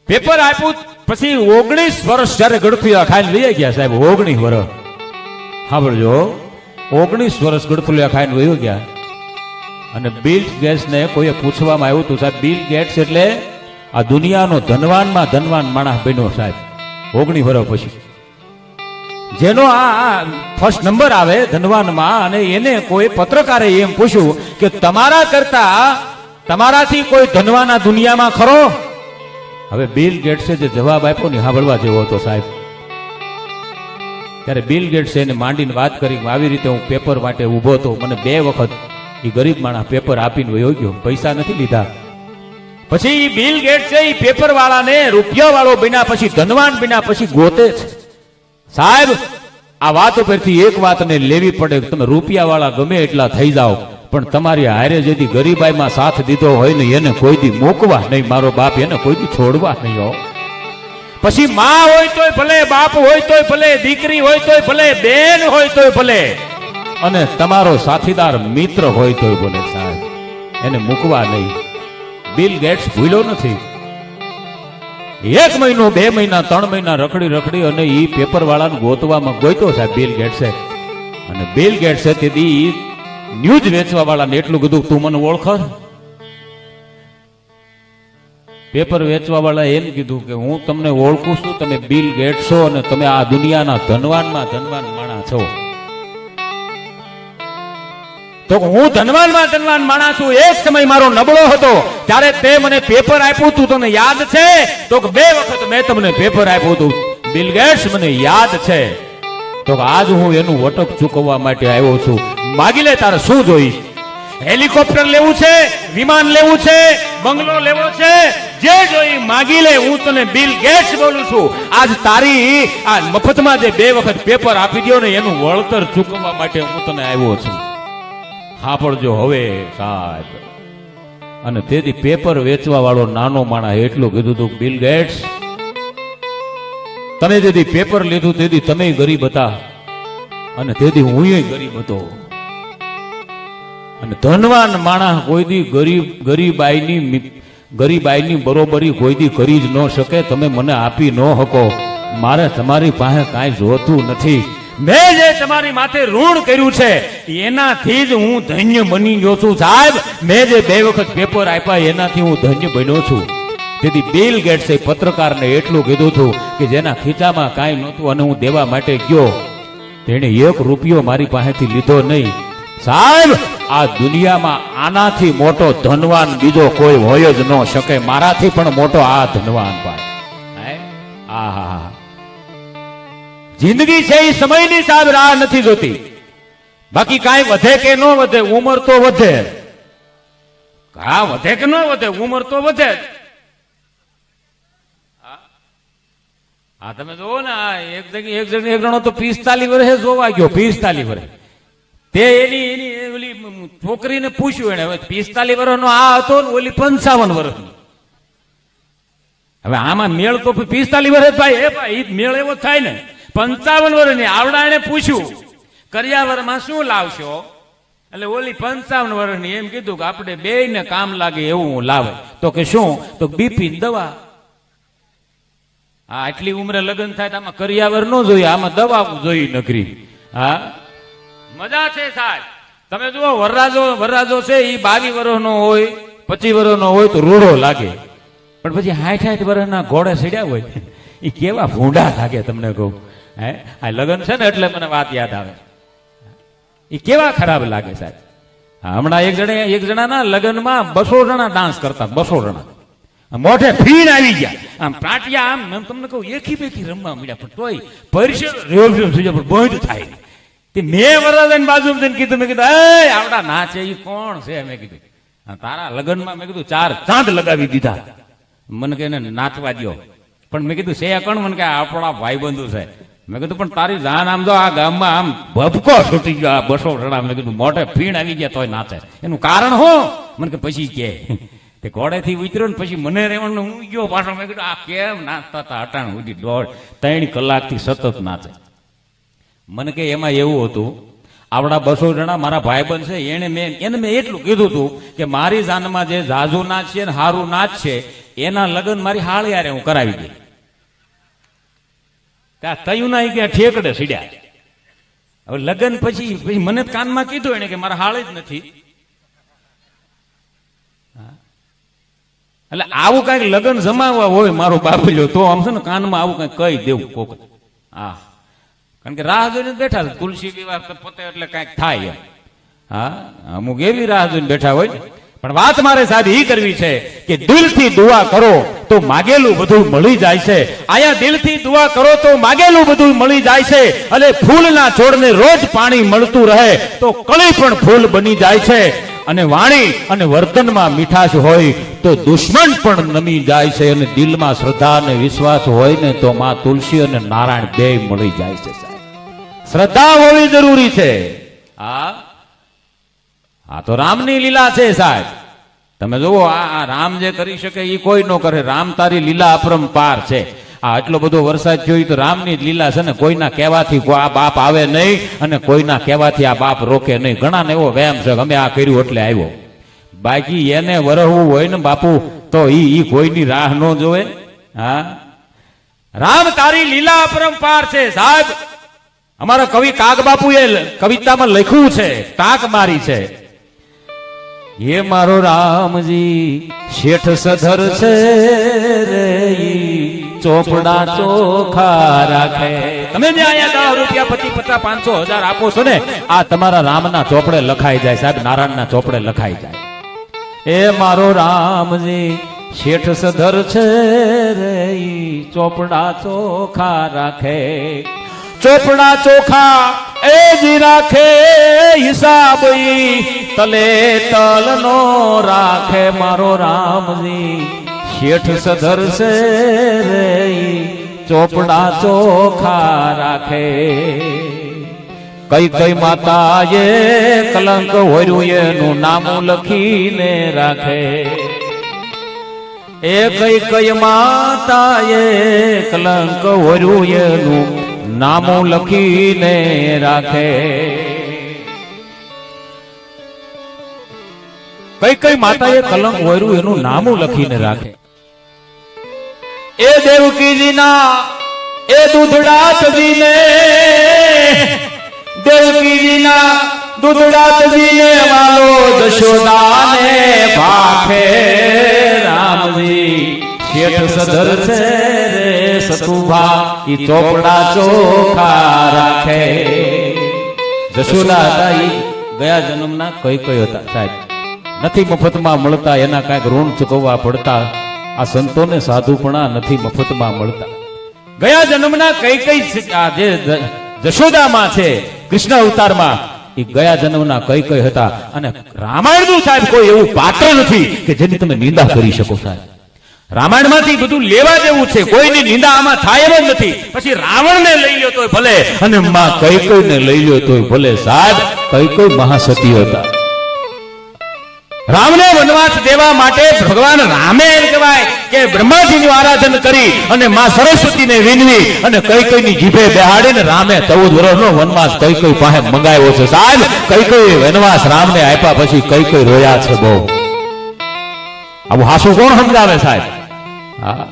પેપર આપ્યું પછી 19 વર્ષ જયારે ગળથુલિયા ખાઈને લઈ ગયા. સાહેબ 19 વર્ષ, સાંભળજો, 19 વર્ષ ગળથુલિયા ખાઈને વયો ગયા. અને બિલ ગેટ્સ ને કોઈએ પૂછવામાં આવ્યું હતું, સાહેબ બિલ ગેટ્સ એટલે આ દુનિયાનો ધનવાનમાં ધનવાન માણસ બન્યો સાહેબ 19 વર્ષ પછી. જેનો આ ફર્સ્ટ નંબર આવે ધનવાનમાં, અને એને કોઈ પત્રકારે એમ પૂછ્યું કે તમારા કરતા તમારાથી કોઈ ધનવાન આ દુનિયામાં ખરો? હવે બિલ ગેટ્સે જે જવાબ આપ્યો ને સાંભળવા જેવો હતો સાહેબ. ત્યારે બિલ ગેટ્સે એને માંડીને વાત કરી, આવી રીતે હું પેપર માટે ઊભો હતો, મને 2 વખત એ ગરીબ માણસ પેપર આપીને વયો ગયો, પૈસા નથી લીધા. પછી બિલ ગેટ્સ એ પેપર વાળાને રૂપિયા વાળો બન્યા પછી, ધનવાન બન્યા પછી ગોતે છે. સાહેબ આ વાત ઉપરથી એક વાતને લેવી પડે, તમે રૂપિયા વાળા ગમે એટલા થઈ જાઓ પણ તમારી હારે જેથી ગરીબાઈમાં સાથ દીધો હોય ને એને કોઈ દી મૂકવા નહીં મારો બાપ, એને કોઈ દી છોડવા નહીં હો. પછી માં હોય તોય ભલે, બાપ હોય તોય ભલે, દીકરી હોય તોય ભલે, બેન હોય તોય ભલે, અને તમારો સાથીદાર મિત્ર હોય તોય ભલે સાહેબ, એને મૂકવા નહીં. બિલ ગેટ્સ ભૂલ્યો નથી. 1 મહિનો, 2 મહિના, 3 મહિના રખડી અને એ પેપર વાળાને ગોતવામાં ગોઈતો સાહેબ બિલ ગેટ્સે. અને બિલ ગેટ્સે તેથી ન્યૂઝ વેચવા વાળાને એટલું કીધું, તું મને ઓળખ? પેપર વેચવા વાળા એમ કીધું કે હું તમને ઓળખું છું, તમે બિલ ગેટ્સ છો અને તમે આ દુનિયાના ધનવાનમાં ધનવાન માણસ છો. તો હું ધનવાનમાં ધનવાન માણસ છું. એક સમય મારો નબળો હતો ત્યારે તે મને પેપર આપ્યું હતું, તને યાદ છે? તો 2 વખત મેં તમને પેપર આપ્યું હતું. બિલ ગેટ્સ મને યાદ છે. તો આજ હું એનું વટક ચૂકવવા માટે આવ્યો છું. માગી લે, તારે શું જોઈશ? હેલિકોપ્ટર લેવું છે, વિમાન લેવું છે, બંગલો લેવો છે, જે જોઈ માગી લે. હું તને બિલ ગેટ્સ બોલું છું. આજ તારી આ મફતમાં જે 2 વખત પેપર આપી દો ને એનું વળતર ચૂકવવા માટે હું તને આવ્યો છું. સાંભળજો હવે સાહેબ. અને તેથી પેપર વેચવા વાળો નાનો માણસ એટલું કીધું હતું, બિલ ગેટ્સ, તમે જેથી પેપર લીધું તેથી તમે ગરીબ હતા અને તેથી હું ગરીબ હતો. અને ધનવાન માણસ કોઈ દી ગરીબાઈની બરોબરી કોઈ દી કરી જ ન શકે. તમે મને આપી ન શકો. મારે તમારી પાસે કાંઈ જોતું નથી. મેં જે તમારી માથે ઋણ કર્યું છે એનાથી જ હું ધન્ય બની ગયો છું સાહેબ. મેં જે 2 વખત પેપર આપ્યા એનાથી હું ધન્ય બન્યો છું. તેથી બિલ ગેટ્સે પત્રકારને એટલું કીધું હતું કે જેના ખીચામાં કાંઈ નહોતું અને હું દેવા માટે ગયો, તેણે 1 રૂપિયો મારી પાસેથી લીધો નહીં. સાહેબ, આ દુનિયામાં આનાથી મોટો ધનવાન બીજો કોઈ હોય જ ન શકે. મારાથી પણ મોટો આ ધનવાન ભાઈ. આહા, જિંદગી છે એ સમયની સાહેબ રાહ નથી જોતી. બાકી કાંઈ વધે કે ન વધે, ઉંમર તો વધે. હા, વધે કે ન વધે, ઉંમર તો વધે. હા, તમે જોવો ને, એક જણો તો 45 વર્ષે જોવા ગયો. 45 વર્ષ તે એની ઓલી છોકરીને પૂછ્યું એને, હવે 45 વર્ષનો આ હતો ને ઓલી 55 વર્ષની. હવે આમાં મેળ તો 45 વર્ષ ભાઈ, એ ભાઈ મેળ એવો થાય ને. 55 વર્ષની આવડા એને પૂછ્યું, કરિયાવરમાં શું લાવશો? એટલે ઓલી 55 વર્ષની એમ કીધું કે આપણે 2 ને કામ લાગે એવું હું લાવે. તો કે શું? તો બીપી દવા. હા, આટલી ઉંમરે લગ્ન થાય તો આમાં કરિયાવર ન જોઈએ, આમાં દવા જોઈ નકરી. હા, મજા છે સાહેબ. તમે જુઓ, વરરાજો છે એ 22 વર્ષનો હોય, 25 વર્ષનો હોય તો રૂડો લાગે. પણ પછી 60 વર્ષના ઘોડે સીડ્યા હોય એ કેવા ભૂંડા લાગે તમને કહું. હે, આ લગ્ન છે ને એટલે મને વાત યાદ આવે. એ કેવા ખરાબ લાગે સાહેબ. હમણાં એક જણાના લગ્નમાં 200 જણા ડાન્સ કરતા. 200 જણા મોઢે ફીણ આવી ગયા. આમ પાટિયા આમ તમને કહું એકી બેકી રમવા મળ્યા. પણ તોય પરિસર રેવરેવ થઈ જાય પણ બંધ થાય. તે મેં વરરાજાની બાજુમાં જઈને કીધું, મેં કીધું, એ આવડા નાચે એ કોણ છે? મેં કીધું, તારા લગ્નમાં મેં કીધું 4 ચાંદ લગાવી દીધા. મને કે એને નાચવા દો. પણ મેં કીધું છે કોણ? મને કે આપણા ભાઈબંધુ છે. મેં કીધું પણ તારી જાન આમ જો આ ગામમાં આમ ભપકો છૂટી ગયો 200 જણા. મેં કીધું મોઢે ફીણ આવી ગયા તોય નાચે, એનું કારણ હું? મને કે પછી કે તે ઘોડેથી ઉતર્યો ને પછી મને રેવાનું હું ગયો પાછો. મેં કીધું આ કેમ નાચતા હતા? અટાણ સુધી 2-3 કલાકથી સતત નાચે. મને કે એમાં એવું હતું, આવડા 200 જણા મારા ભાઈબંધ છે, એને મેં એટલું કીધું હતું કે મારી જાનમાં જે ઝાઝુ નાચ છે ને હારું નાચ છે એના લગ્ન મારી હાળિયારે હું કરાવી દઈ. ત્યાં તયું ના ગયા ઠેકડે સીડ્યા. હવે લગ્ન પછી મને કાનમાં કીધું એને કે મારા હાળ જ નથી. એટલે આવું કઈક લગ્ન જમાવવા હોય મારો બાબુલ્યો તો આમ છે ને કાનમાં આવું કઈક કહી દેવું કોક. હા, કારણ કે રાહ જોઈને બેઠા છે. તુલસી વિવાહ પોતે એટલે કઈક થાય. હા, અમુક એવી રાહ જોઈને બેઠા હોય. પણ વાત મારે સાહેબ એ કરવી છે કે દિલથી દુઆ કરો તો માગેલું બધું મળી જાય છે. આયા દિલથી દુઆ કરો તો માગેલું બધું મળી જાય છે. અને ફૂલના છોડને રોજ પાણી મળતું રહે તો કળી પણ ફૂલ બની જાય છે. અને વાણી અને વર્તનમાં મીઠાશ હોય તો દુશ્મન પણ નમી જાય છે. અને દિલમાં શ્રદ્ધા અને વિશ્વાસ હોય ને તો માં તુલસી અને નારાયણ 2 મળી જાય છે. સાહેબ, શ્રદ્ધા હોવી જરૂરી છે. આ તો રામની લીલા છે સાહેબ. તમે જુઓ, આ રામ જે કરી શકે એ કોઈ ન કરે. રામ તારી લીલા અપરંપાર છે. આ એટલો બધો વરસાદ જોઈ તો રામની જ લીલા છે ને. કોઈના કહેવાથી આ બાપ આવે નહીં અને કોઈના કહેવાથી આ બાપ રોકે નહીં. ઘણાને એવો વહેમ છે અમે આ કર્યું એટલે આવ્યો. બાકી એને વરહવું હોય ને બાપુ તો ઈ કોઈની રાહ ન જોવે. હા, રામ તારી લીલા અપરંપાર છે સાહેબ. અમારા કવિ કાગ બાપુએ કવિતામાં લખ્યું છે, ટાંક મારી છે, ये मारो राम जी शेठ सधर से रे ચોપડા ચોખા રાખે. તમે જે અહીંયા રૂપિયા 25, 50, 500, 1000 આપો છો ને, આ તમારા રામના ચોપડે લખાઈ જાય સાહેબ, નારાયણના ચોપડે લખાઈ જાય. એ મારો રામજી શેઠ સધર છે રે, ઈ ચોપડા ચોખા રાખે. ચોપડા ચોખા એ જી રાખે, હિસાબ ઈ તલે તલ નો રાખે. મારો રામજી શેઠ સધર છે રે, ઈ ચોપડા ચોખા રાખે. કઈ કઈ માતા એ કલંક હોર્યું એનું નામું લખીને રાખે. એ કઈ કઈ માતા એ કલંક હોર્યું એનું નામું લખીને રાખે. કઈ કઈ માતા એ કલંક હોર્યું એનું નામું લખીને રાખે. એ દેવકીજીના એ દૂધડા તજીને, દેવકીજીના દૂધડા તજીને વાલો દશોદાને ભાખે. રામજી શેઠ સધર છે રે સતુભા, ઈ ચોપડા ચોખા રાખે. જશોદા હતા ઈ ગયા જન્મના કઈ કઈ હતા સાહેબ, નથી મફતમાં મળતા, એના કાંઈક ઋણ ચૂકવવા પડતા. આ સંતોને સાધુપણા નથી મફતમાં મળતા. ગયા જન્મના કઈ કઈ જે જશોદામાં છે કૃષ્ણ અવતારમાં, એ ગયા જન્મના કઈ કઈ હતા. અને રામાયણનું સાહેબ કોઈ એવું પાત્ર નથી કે જેની તમે નિંદા કરી શકો સાહેબ. રામાયણમાંથી બધું લેવા જેવું છે, કોઈની નિંદા આમાં થાય એમ જ નથી. પછી રાવણને લઈ લ્યો તોય ભલે, અને માં કઈ કઈને લઈ લ્યો તોય ભલે સાહેબ. કઈ કઈ મહાસતી હતા. રામને વનવાસ દેવા માટે ભગવાન રામે એમ કહેવાય કે બ્રહ્માજીનું આરાધન કરી અને માં સરસ્વતીને વિનવી અને કઈ કઈની જીભે બેહાડીને રામે 14 વર્ષનો વનવાસ કઈ કઈ પાસે મંગાવ્યો છે સાહેબ. કઈ કઈ વનવાસ રામને આપ્યા પછી કઈ કઈ રોયા છે બહુ. આવું હાસુ કોણ સમજાવે સાહેબ? હા,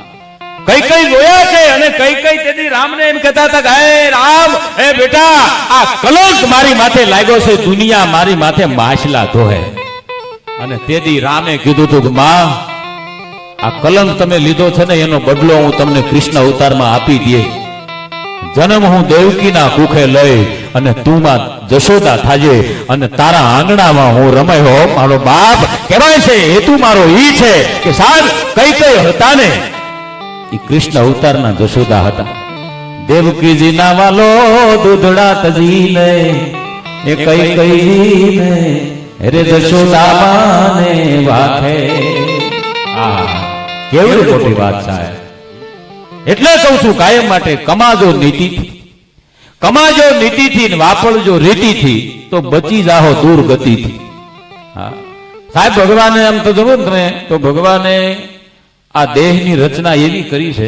કઈ કઈ રોયા છે અને કઈ કઈ તેથી રામને એમ કહેતા હતા કે હે રામ, હે બેટા, આ કલંક મારી માથે લાગ્યો છે, દુનિયા મારી માથે માછલા ધોહે. અને તેથી રામે કીધું હતું કે માં, આ કલંક તમે લીધો છે ને એનો બદલો હું તમને કૃષ્ણ અવતારમાં આપી દે. જન્મ હું દેવકીના કુખે લઈ અને તું માં જશોદા થાજે અને તારા આંગણામાં હું રમાયો. મારો બાપ કહેવાય છે, હેતુ મારો ઈ છે કે સાહેબ કઈ કઈ હતા ને એ કૃષ્ણ અવતારના જશોદા હતા. દેવકીજીના વાલો દૂધડા તજીને એ કઈ કઈ ને રે જશોદામાને વાખે. આ કેવડી મોટી વાત સાહેબ. એટલે કહું છું કાયમ માટે કમાજો નીતિથી, કમાજો નીતિથી ને વાપરજો રીતિથી, તો બચી જાહો દુર્ગતિથી. હા સાહેબ, ભગવાને આમ તો જુઓ ને તમે તો ભગવાને આ દેહની રચના એવી કરી છે,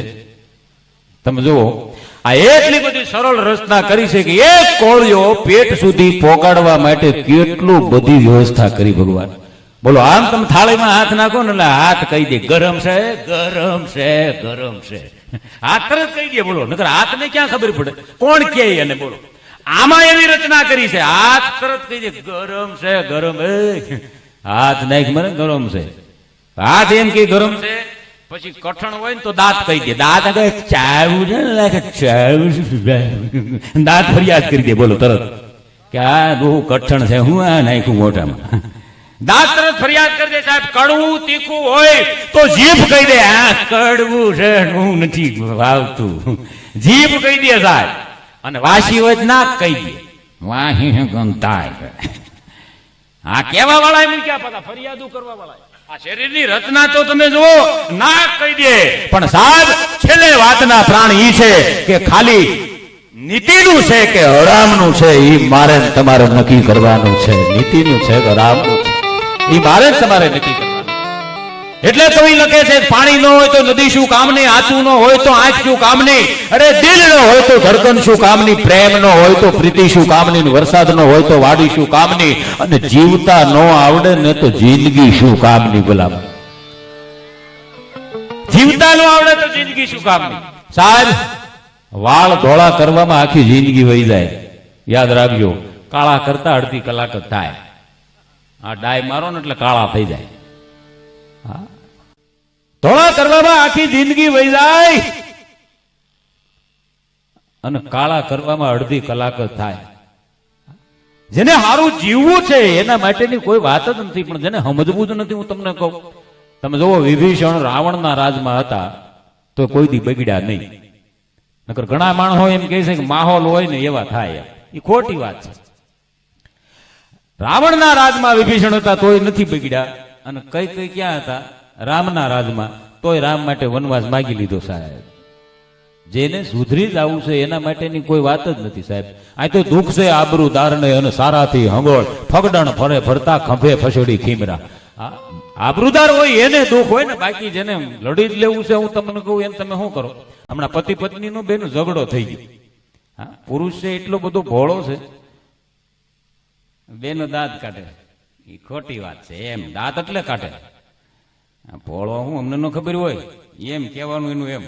તમે જુઓ આ એટલી બધી સરળ રચના કરી છે કે એક કોળિયો પેટ સુધી પહોંચાડવા માટે કેટલું બધી વ્યવસ્થા કરી ભગવાન. બોલો, આમ તમે થાળીમાં હાથ નાખો ને એટલે હાથ કહી દે ગરમ છે, ગરમ છે, ગરમ છે. હાથ તરત કહી દે. બોલો, નકર હાથને ક્યાં ખબર પડે કોણ કે એને? બોલો, આમાં એવી રચના કરી છે, હાથ તરત કહી દે ગરમ છે, ગરમ. હાથ નાખ મને ગરમ છે, હાથ એમ કે ગરમ છે. પછી કઠણ હોય ને તો દાંત કહી દે, દાંત ચાવું છે ને, ચાવું, દાંત ફરિયાદ કરી દે. બોલો, તરત કે આ બહુ કઠણ છે, હું આ નાખ્યું મોઢામાં. દાંત તરત ફરિયાદ કરી દે સાહેબ. કડવું તીખું હોય તો જીભ કહી દે આ કડવું છે, હું નથી વાવતું. જીભ કહી દે સાહેબ. અને વાસી હોય નાક કહી દે વાહી ગમતાય. આ કેવા વાળા મૂક્યા પાછા ફરિયાદો કરવા વાળા. આ શરીરની રચના તો તમે જુઓ, નાક કહી દે. પણ સાહેબ છેલ્લે વાતના પ્રાણ ઈ છે કે ખાલી નીતિનું છે કે હરામનું છે ઈ મારે તમારે નક્કી કરવાનું છે. નીતિનું છે કે હરામનું છે ઈ મારે તમારે નક્કી કરવાનું. એટલે તો ઈ લખે છે પાણી ન હોય તો નદી શું કામની, આંચું ન હોય તો આંખ શું કામની, અરે દિલ ન હોય તો ધડકન શું કામની, પ્રેમ ન હોય તો પ્રીતિ શું કામની, વરસાદ ન હોય તો વાડી શું કામની, અને જીવતા ન આવડે ને તો જિંદગી શું કામની. ગુલામ, જીવતા ન આવડે તો જિંદગી શું કામની. સાહેબ, વાળ ધોળા કરવામાં આખી જિંદગી વહી જાય. યાદ રાખજો, કાળા કરતા અડધી કલાક જ થાય. આ ડાય મારો ને એટલે કાળા થઈ જાય. ધોળા કરવામાં આખી જિંદગી વહી જાય. અને કાળા કરવામાં અડધી કલાક જ થાય. જેને સારું જીવવું છે એના માટેની કોઈ વાત જ નથી, પણ જેને સમજવું જ નથી. હું તમને કહું, તમે જોવો વિભીષણ રાવણના રાજમાં હતા તો કોઈ દી બગડ્યા નહીં. નકર ઘણા માણસો એમ કહે છે કે માહોલ હોય ને એવા થાય, એ ખોટી વાત છે. રાવણના રાજમાં વિભીષણ હતા તોય નથી બગડ્યા, અને કઈ કઈ ક્યાં હતા? રામના રાજમાં, તોય રામ માટે વનવાસ માગી લીધો. સાહેબ, જેને સુધરી જ આવું છે એના માટેની કોઈ વાત જ નથી. સાહેબ, આ તો દુઃખ છે આબરૂ દારણે અને સારાથી હંગોળ ફગડણ ફરે ફરતા ખંભે ફસડી ખીમરા. આબરૂદાર હોય એને દુઃખ હોય ને, બાકી જેને લડી જ લેવું છે, હું તમને કહું એમ તમે શું કરો? હમણાં પતિ પત્નીનો બેન ઝઘડો થઈ ગયો. હા, પુરુષ છે એટલો બધો ભોળો છે, બેનો દાંત કાઢે, એ ખોટી વાત છે. એમ દાંત એટલે કાઢે, ભોળો હું અમને ન ખબર હોય એમ કહેવાનું એનું એમ.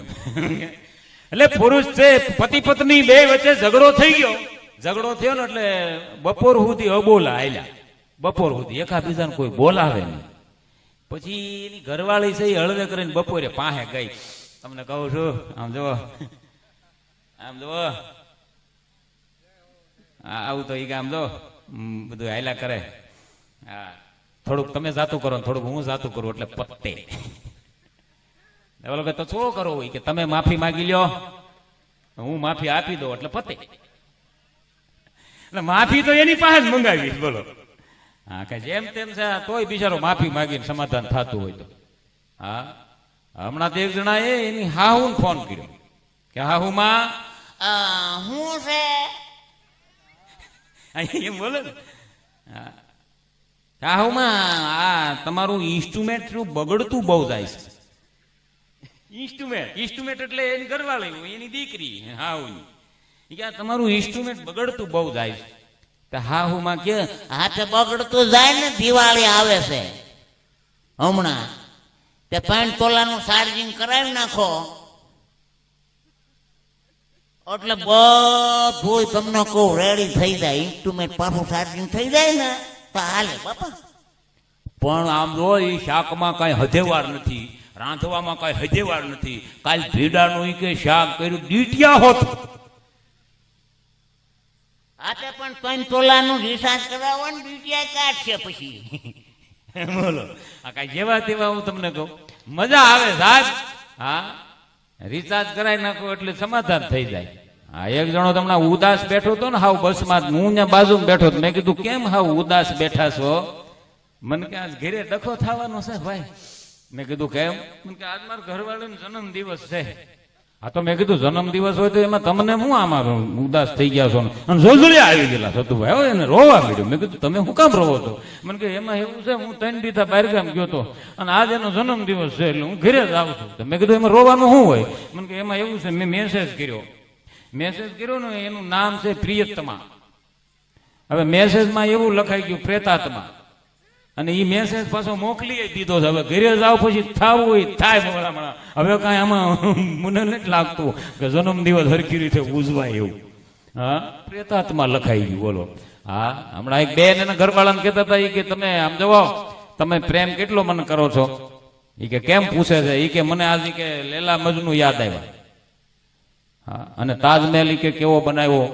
એટલે પુરુષ છે, પતિ પત્ની બે વચ્ચે ઝઘડો થઈ ગયો. ઝઘડો થયો ને એટલે બપોર સુધી અબોલા આયલા, બપોર સુધી એકાબીજાને કોઈ બોલાવે નહીં. પછી એની ઘરવાળી છે એ હળવે કરીને બપોરે પાસે ગઈ. તમને કહું છું, આમ જુઓ, આમ જુઓ, આવું તો એ આમ જો બધું હાયલા કરે. હા, થોડુંક તમે જાતું કરો, થોડુંક હું જાતું કરું એટલે પત્તે. બોલો કે તો શું કરો કે તમે માફી માગી લ્યો, હું માફી આપી દઉં એટલે પતે. એટલે માફી તો એની પાસે જ મંગાવી. બોલો, હા, કે જેમ તેમ છે તોય બિચારો માફી માગીને સમાધાન થતું હોય તો. હા, હમણાં તો એક જણા એની હાહુ ફોન કર્યો કે હાહુમાં હું છે એમ બોલે ને. હાહુમાં આ તમારું ઇન્સ્ટ્રુમેન્ટ બગડતું બહુ જાય છે. ઇન્સ્ટ્રુમેન્ટ એટલે એની ઘરવાળી એની દીકરી હાહુની, કે તમારું ઇન્સ્ટ્રુમેન્ટ બગડતું બહુ જાય છે. હાહુમાં કે હા તે બગડતું જાય ને, દિવાળી આવે છે હમણાં, તે 5 તોલાનું ચાર્જિંગ કરાવી નાખો એટલે બધું તમને કહું રેડી થઈ જાય. ઇન્સ્ટ્રુમેન્ટ પાછું ચાર્જિંગ થઈ જાય ને તો હાલે બાપા. પણ આમ જો એ શાકમાં કઈ હદેવાર નથી, રાંધવામાં કઈ હદેવાર નથી. કાલ ભીડાનું કે શાક કર્યું ડીટિયા હોત. આતે પણ 5 તોલાનું રિચાર્જ કરાવો ને ડીટીઆઈ કાઢશે પછી. બોલો, આ કઈ જેવા તેવા હું તમને કહું મજા આવે સાહેબ. હા, રિચાર્જ કરાવી નાખો એટલે સમાધાન થઈ જાય. હા, એક જણો તમને ઉદાસ બેઠો હતો ને હાવ બસમાં, હું ને બાજુમાં બેઠો. મેં કીધું કેમ હાવ ઉદાસ બેઠા છો? મને કે આજ ઘરે ડખો થવાનો છે ભાઈ. મેં કીધું કેમ? મને કે આજ મારા ઘરવાળાનો જન્મ દિવસ છે. હા, તો મેં કીધું જન્મ દિવસ હોય તો એમાં તમને શું આમાં ઉદાસ થઈ ગયા છો? અને જોજલિયા આવી ગયેલા સતુભાઈ, એને રોવા મળ્યો. મેં કીધું તમે શું કામ રોવો છો? મને કે એમાં એવું છે, હું 3 દીધા બહારગામ ગયો હતો અને આજ એનો જન્મ દિવસ છે એટલે હું ઘરે જ આવું છું. મેં કીધું એમાં રોવાનું શું હોય? મને કે એમાં એવું છે, મેં મેસેજ કર્યો ને, એનું નામ છે પ્રિયતમા. હવે મેસેજમાં એવું લખાઈ ગયું પ્રેતાત્મા, અને એ મેસેજ પાછો મોકલી દીધો છે. હવે ઘરે જાવ પછી થવું હોય થાય. હવે કઈ આમાં મને નથી લાગતું કે જન્મ દિવસ હરખી રીતે ઉજવાય એવું. હા, પ્રેતાત્મા લખાઈ ગયું. બોલો. હા, હમણાં એક બેન એના ઘરવાળાને કહેતા હતા કે તમે આમ જવો, તમે પ્રેમ કેટલો મને કરો છો? એ કે કેમ પૂછે છે? એ કે મને આજ કે લેલા મજનુ યાદ આવ્યા. હા, અને તાજમહેલ કે કેવો બનાવ્યો?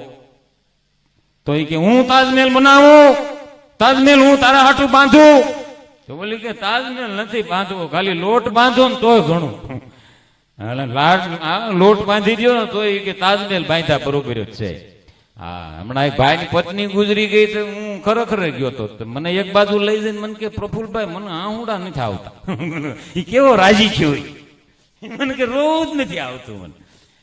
તો એ કે હું તાજમહેલ બનાવું, તાજમહેલ હું તારા હાટું બાંધું. તો બોલી કે તાજમહેલ નથી બાંધવો, ખાલી લોટ બાંધો ને તોય ઘણું. લોટ બાંધી દો ને તોય કે તાજમહેલ બાંધ્યા બરોબર જ છે. હા, હમણાં એક ભાઈની પત્ની ગુજરી ગઈ તો હું ખરેખર ગયો હતો. મને એક બાજુ લઈ જઈને મને કે પ્રફુલભાઈ મને આહુડા નથી આવતા. એ કેવો રાજી થયો, મને કે રોજ નથી આવતું મને.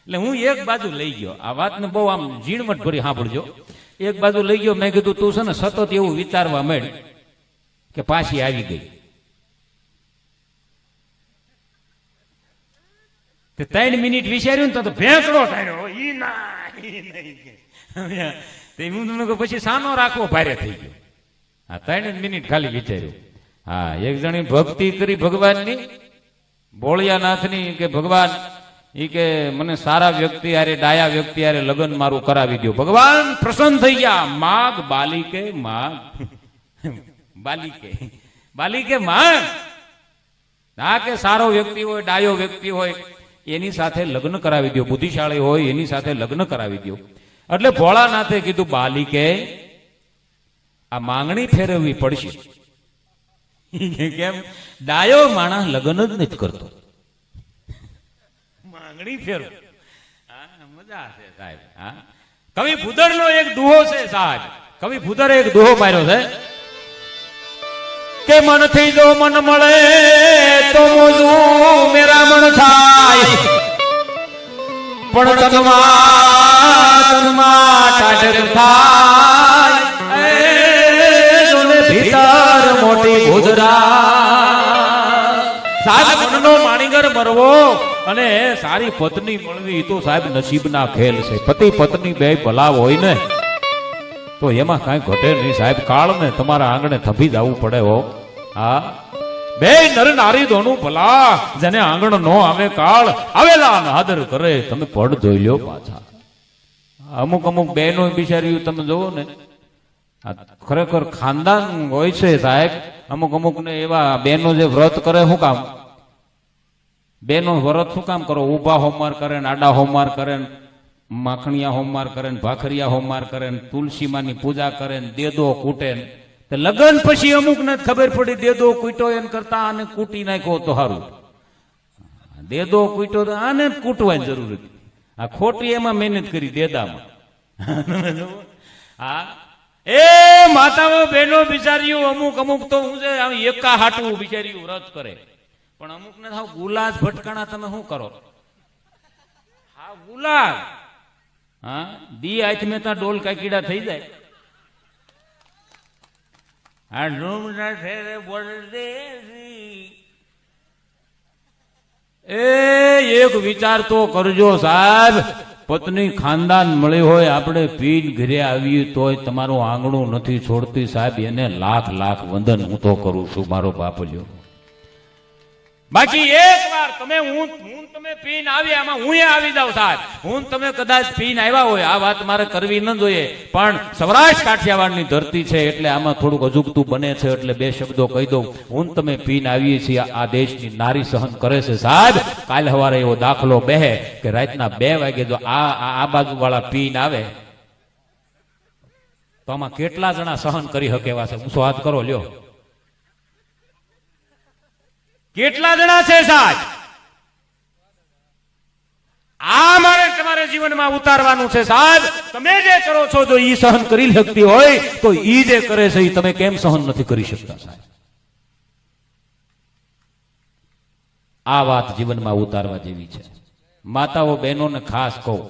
એટલે હું એક બાજુ લઈ ગયો. આ વાતને બહુ આમ ઝીણવટ ભરી સાંભળજો. એક બાજુ લઈ ગયો. મેં કીધું તું છે ને સતત એવું વિચારવા માંડ કે પાછી આવી ગઈ. 3 મિનિટ વિચાર્યું ને તો ભેંકડો ઠાર્યો. હું તમને કહું પછી સાનો રાખવો ભારે થઈ ગયો. હા, 3 મિનિટ ખાલી વિચાર્યું. હા, એક જણી ભક્તિ કરી ભગવાનની, ભોળિયાનાથની, કે ભગવાન ઈ કે મને સારા વ્યક્તિ હારે, ડાયા વ્યક્તિ હારે લગ્ન મારું કરાવી દો. ભગવાન પ્રસન્ન થઈ ગયા. માગ બાલિકે માગ, બાલિકે માગ. હા, કે સારો વ્યક્તિ હોય, ડાયો વ્યક્તિ હોય, એની સાથે લગ્ન કરાવી દો, બુદ્ધિશાળી હોય એની સાથે લગ્ન કરાવી દો. એટલે ભોળાનાથે કીધું બાલિકે આ માંગણી ફેરવવી પડશે. કેમ? ડાયો માણસ લગ્ન જ નથી કરતો, માંગણી ફેરવ. મજા છે સાહેબ. હા, કવિ ભૂદર નો એક દુહો છે સાહેબ. કવિ ભૂદરે એક દુહો માર્યો છે કે મનથી જો મન મળે તો મોજું મેરા મન થાય, પણ તનમાં ટાઢક થાય ભીતર મોટી ભૂદરા. સાહેબ મનનો માણીગર મરવો અને સારી પત્ની મળવી તો સાહેબ નસીબના ખેલ છે. પતિ પત્ની બે ભલા હોય ને તો એમાં કઈ ઘટે નહીં સાહેબ. કાળ ને તમારા આંગણે થંભી જવું પડે હો. હા, બે નર નારી દોનું ભલા, જેને આંગણ નો આવે કાળ, આવેલા આદર કરે તમે પડ જોઈ લ્યો પાછા. અમુક અમુક બહેનો બિચાર્યું તમે જોવો ને, ખરેખર ખાનદાન હોય છે સાહેબ. અમુક અમુક ને એવા બહેનો જે વ્રત કરે, શું કામ બહેનો વ્રત શું કામ કરો? ઉભા હોમવાર કરે ને, આડા હોમવાર કરે ને, માખણિયા હોમવાર કરે ને, ભાખરિયા હોમવાર કરે ને, તુલસી માની પૂજા કરે ને, દેદો કૂટે ને. લગ્ન પછી અમુક ને ખબર પડી દેદો કૂટ્યો એમ કરતા આને કૂટી નાખ્યો તો સારું. દેદો કૂટ્યો તો આને જ કૂટવાની જરૂર હતી. આ ખોટી એમાં મહેનત કરી દેદામાં. હા, એ માતાઓ બહેનો બિચારીઓ અમુક અમુક તો હું છે એકા હાટવું બિચારીઓ વ્રત કરે, પણ અમુક ને થાવ ગુલાજ ભટકાણા તમે શું કરો? હા, ગુલાજ. હા, દી આઠ મેં ત્યાં ડોલ કાકીડા થઈ જાય. આ રૂમ ના ઠેરે બોલદેસી. એ એક વિચાર તો કરજો સાહેબ, પત્ની ખાનદાન મળી હોય, આપણે પીન ઘરે આવીએ તોય તમારું આંગણું નથી છોડતી સાહેબ, એને લાખ લાખ વંદન હું તો કરું છું મારો બાપલ્યો. બાકી એક વાર તમે હું તમે પીન આવી, આમાં હું આવી જાઉં સાહેબ. હું તમે કદાચ પીન આવ્યા હોય, આ વાત મારે કરવી ન જોઈએ, પણ સૌરાષ્ટ્ર કાઠિયાવાડની ધરતી છે એટલે આમાં થોડુંક અજુગતું બને છે, એટલે બે શબ્દો કહી દઉં. હું તમે પીન આવીએ છીએ, આ દેશની નારી સહન કરે છે સાહેબ. કાલ સવારે એવો દાખલો બેહે કે રાતના 2 વાગે જો આ બાજુ વાળા પીન આવે તો આમાં કેટલા જણા સહન કરી શકે એવા છે? ઊંચો હાથ કરો લ્યો. કેટલા જણા છે સાહેબ? આ મારે તમારે જીવનમાં ઉતારવાનું છે સાહેબ. તમે જે કરો છો જો ઈ સહન કરી શકતી હોય તો ઈ જે કરે છે ઈ તમે કેમ સહન નથી કરી શકતા સાહેબ? આ વાત જીવનમાં ઉતારવા જેવી છે. માતાઓ બહેનોને ખાસ કહું.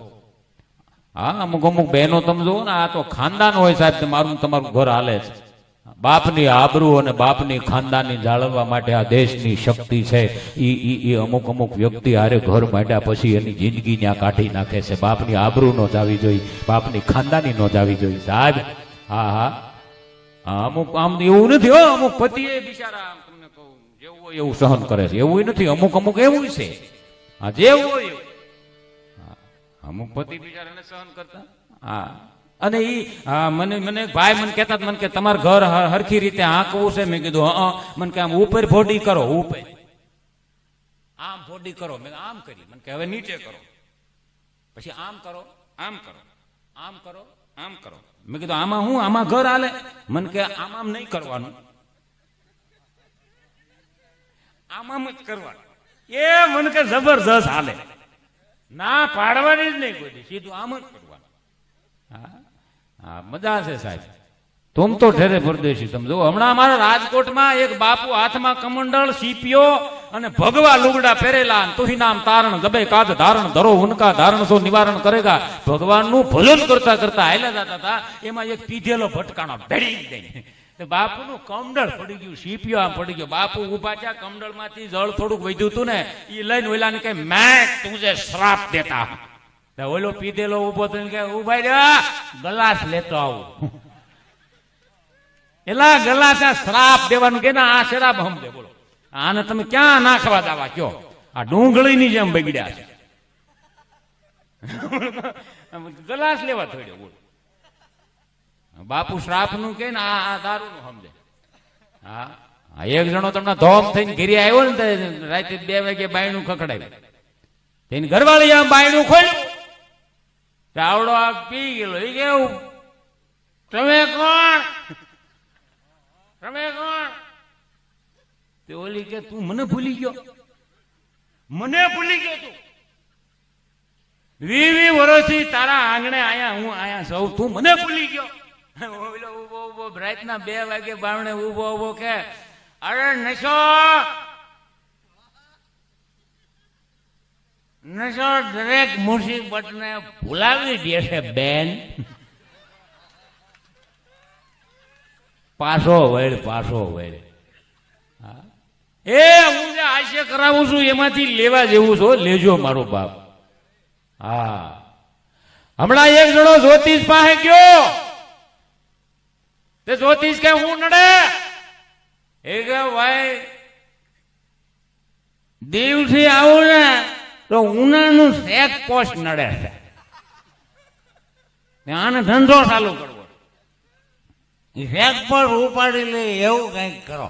હા, અમુક અમુક બહેનો તમે જુઓ ને, આ તો ખાનદાન હોય સાહેબ, મારું તમારું ઘર હાલે છે. બાપની આબરૂ અને બાપની ખાનદાની જાળવવા માટે આ દેશની શક્તિ છે. ઈ અમુક અમુક વ્યક્તિ હારે ઘર માંડ્યા પછી એની જિંદગી ત્યાં કાઢી નાખે છે. બાપની આબરૂ નો જાવી જોઈએ, બાપની ખાનદાની નો જાવી જોઈએ સાહેબ. હા હા, અમુક આમ એવું નથી હો, અમુક પતિએ બિચારા તમને કહું જેવું હોય એવું સહન કરે છે, એવું નથી. અમુક અમુક એવું છે, હા જેવું હોય એવું. અમુક પતિ બિચારાને સહન કરતા. હા, અને ઈ મને ભાઈ મને કહેતા મને કે તમારું ઘર હરખી રીતે હાંકવું છે. મેં કીધું મને કે આમ ઉપર ફોડી કરો, ઉપર આમ ફોડી કરો. મેં આમ કરી. મને કે હવે નીચે કરો, પછી આમ કરો, આમ કરો, આમ કરો, આમ કરો. મેં કીધું આમાં હું આમાં ઘર હાલે? મને કે આમ આમ નહીં કરવાનું, આમ આમ જ કરવાનું. એ મને કે જબરજસ્ત હાલે. ના પાડવાની જ નહીં કોઈ, સીધું આમ જ કરવાનું. હા હા, મજા છે સાહેબ. તુમ તો ઠેરે પરદેશી. તમે જો હમણાં અમારા રાજકોટમાં એક બાપુ હાથમાં કમંડળ, સીપીઓ અને ભગવા લુગડા પહેરેલા, તુહી નામ તારણ જબે કાદ ધારણ ધરો ઉનકા ધારણ સો નિવારણ કરેગા. ભગવાનનું ભજન કરતા કરતા હાલ્યા જતા હતા. એમાં એક પીધેલો ભટકાણો ભેડી જાય. બાપુનું કમંડળ પડી ગયું, સીપીઓ આમ પડી ગયો. બાપુ ઉભા થયા, કમંડળ માંથી જળ થોડુંક વધ્યું હતું ને, એ લઈને ઓલાને કે મેં તુજે શ્રાપ દેતા. ઓલો પીધેલો ઉભો થઈને કે ઉભા રહ્યા, ગલાસ લેતો આવું. એલા ગલાસ શ્રાપ દેવાનું કે ના, આ શરાબ હમદે. બોલો આને તમે ક્યાં નાખવા દાવા કયો? આ ડુંગળી ની જેમ બગડ્યા છે. ગલાસ લેવા થોડ્યો. બોલો બાપુ શ્રાપ નું કે ને આ દારૂ નું સમજે. હા, એક જણો તમને ધોમ થઈને ઘેરી આવ્યો ને રાતે 2 વાગે બાયણું ખખડાવ્યું. તેની ઘરવાળી આમ બાયણું ખોલ્યું, આવડો આગ પી ગયેલો. એ કેવું, તમે કોણ? તમે કોણ? તે ઓલી કે તું મને ભૂલી ગયો? મને ભૂલી ગયો તું? 20 વર્ષથી તારા આંગણે આયા, હું આયા સૌ, તું મને ભૂલી ગયો? ઓલો ઉભો ઉભો રાતના 2 વાગે બાવણે ઉભો ઉભો કે અરે નશો નશો દરેક મુસીબતને ભૂલાવી દે છે બેન. પાછો વળ, પાછો વળ. એ હું જે હાસ્ય કરાવું છું એમાંથી લેવા જેવું છો, લેજો મારો બાપ. હા, હમણાં એક જણો જ્યોતિષ પાસે ગયો. તે જ્યોતિષ કે હું નડે? એ કે ભાઈ દિવથી આવું ને તો ઉનાનું શેક પોસ્ટ નડે છે, આને ધંધો ચાલુ કરવો. શેક પર ઉપાડી લે એવું કઈક કરો.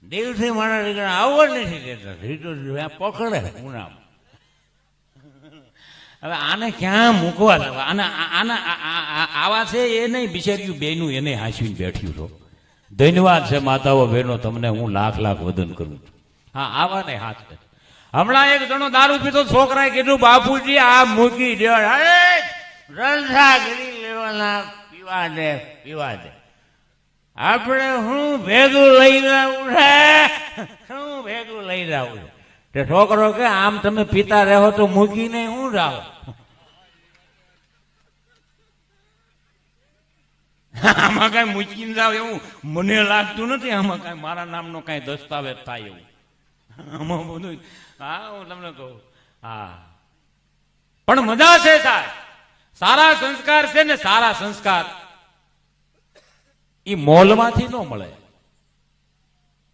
દિવથી મારા દીકરા આવો જ નથી દેતા, પકડે ઉનામાં. હવે આને ક્યાં મૂકવા દેવા? આવા છે એ નહીં બિચાર્યું બેનું એને હાંસવીને બેઠ્યું છો. ધન્યવાદ છે માતાઓ બહેનો, તમને હું લાખ લાખ વદન કરું છું. હા, આવા ને હાથ. હમણાં એક જણો દારૂ પીતો, છોકરાએ કીધું બાપુજી આ મૂકી દે, રંધાગીરી લેવાના, પીવા દે પીવા દે. આપણે હું ભેગું લઈ રહ્યું છે, શું ભેગું લઈ રહ્યું છે? તે છોકરો કે આમ તમે પીતા રહો તો મૂકીને હું જાવ. આમાં કઈ મૂકીને જાવ એવું મને લાગતું નથી. આમાં કઈ મારા નામનો કઈ દસ્તાવેજ થાય એવું આમાં બધું. હા, હું તમને કહું. હા, પણ મજા છે સાહેબ. સારા સંસ્કાર છે ને, સારા સંસ્કાર એ મોલમાંથી ન મળે,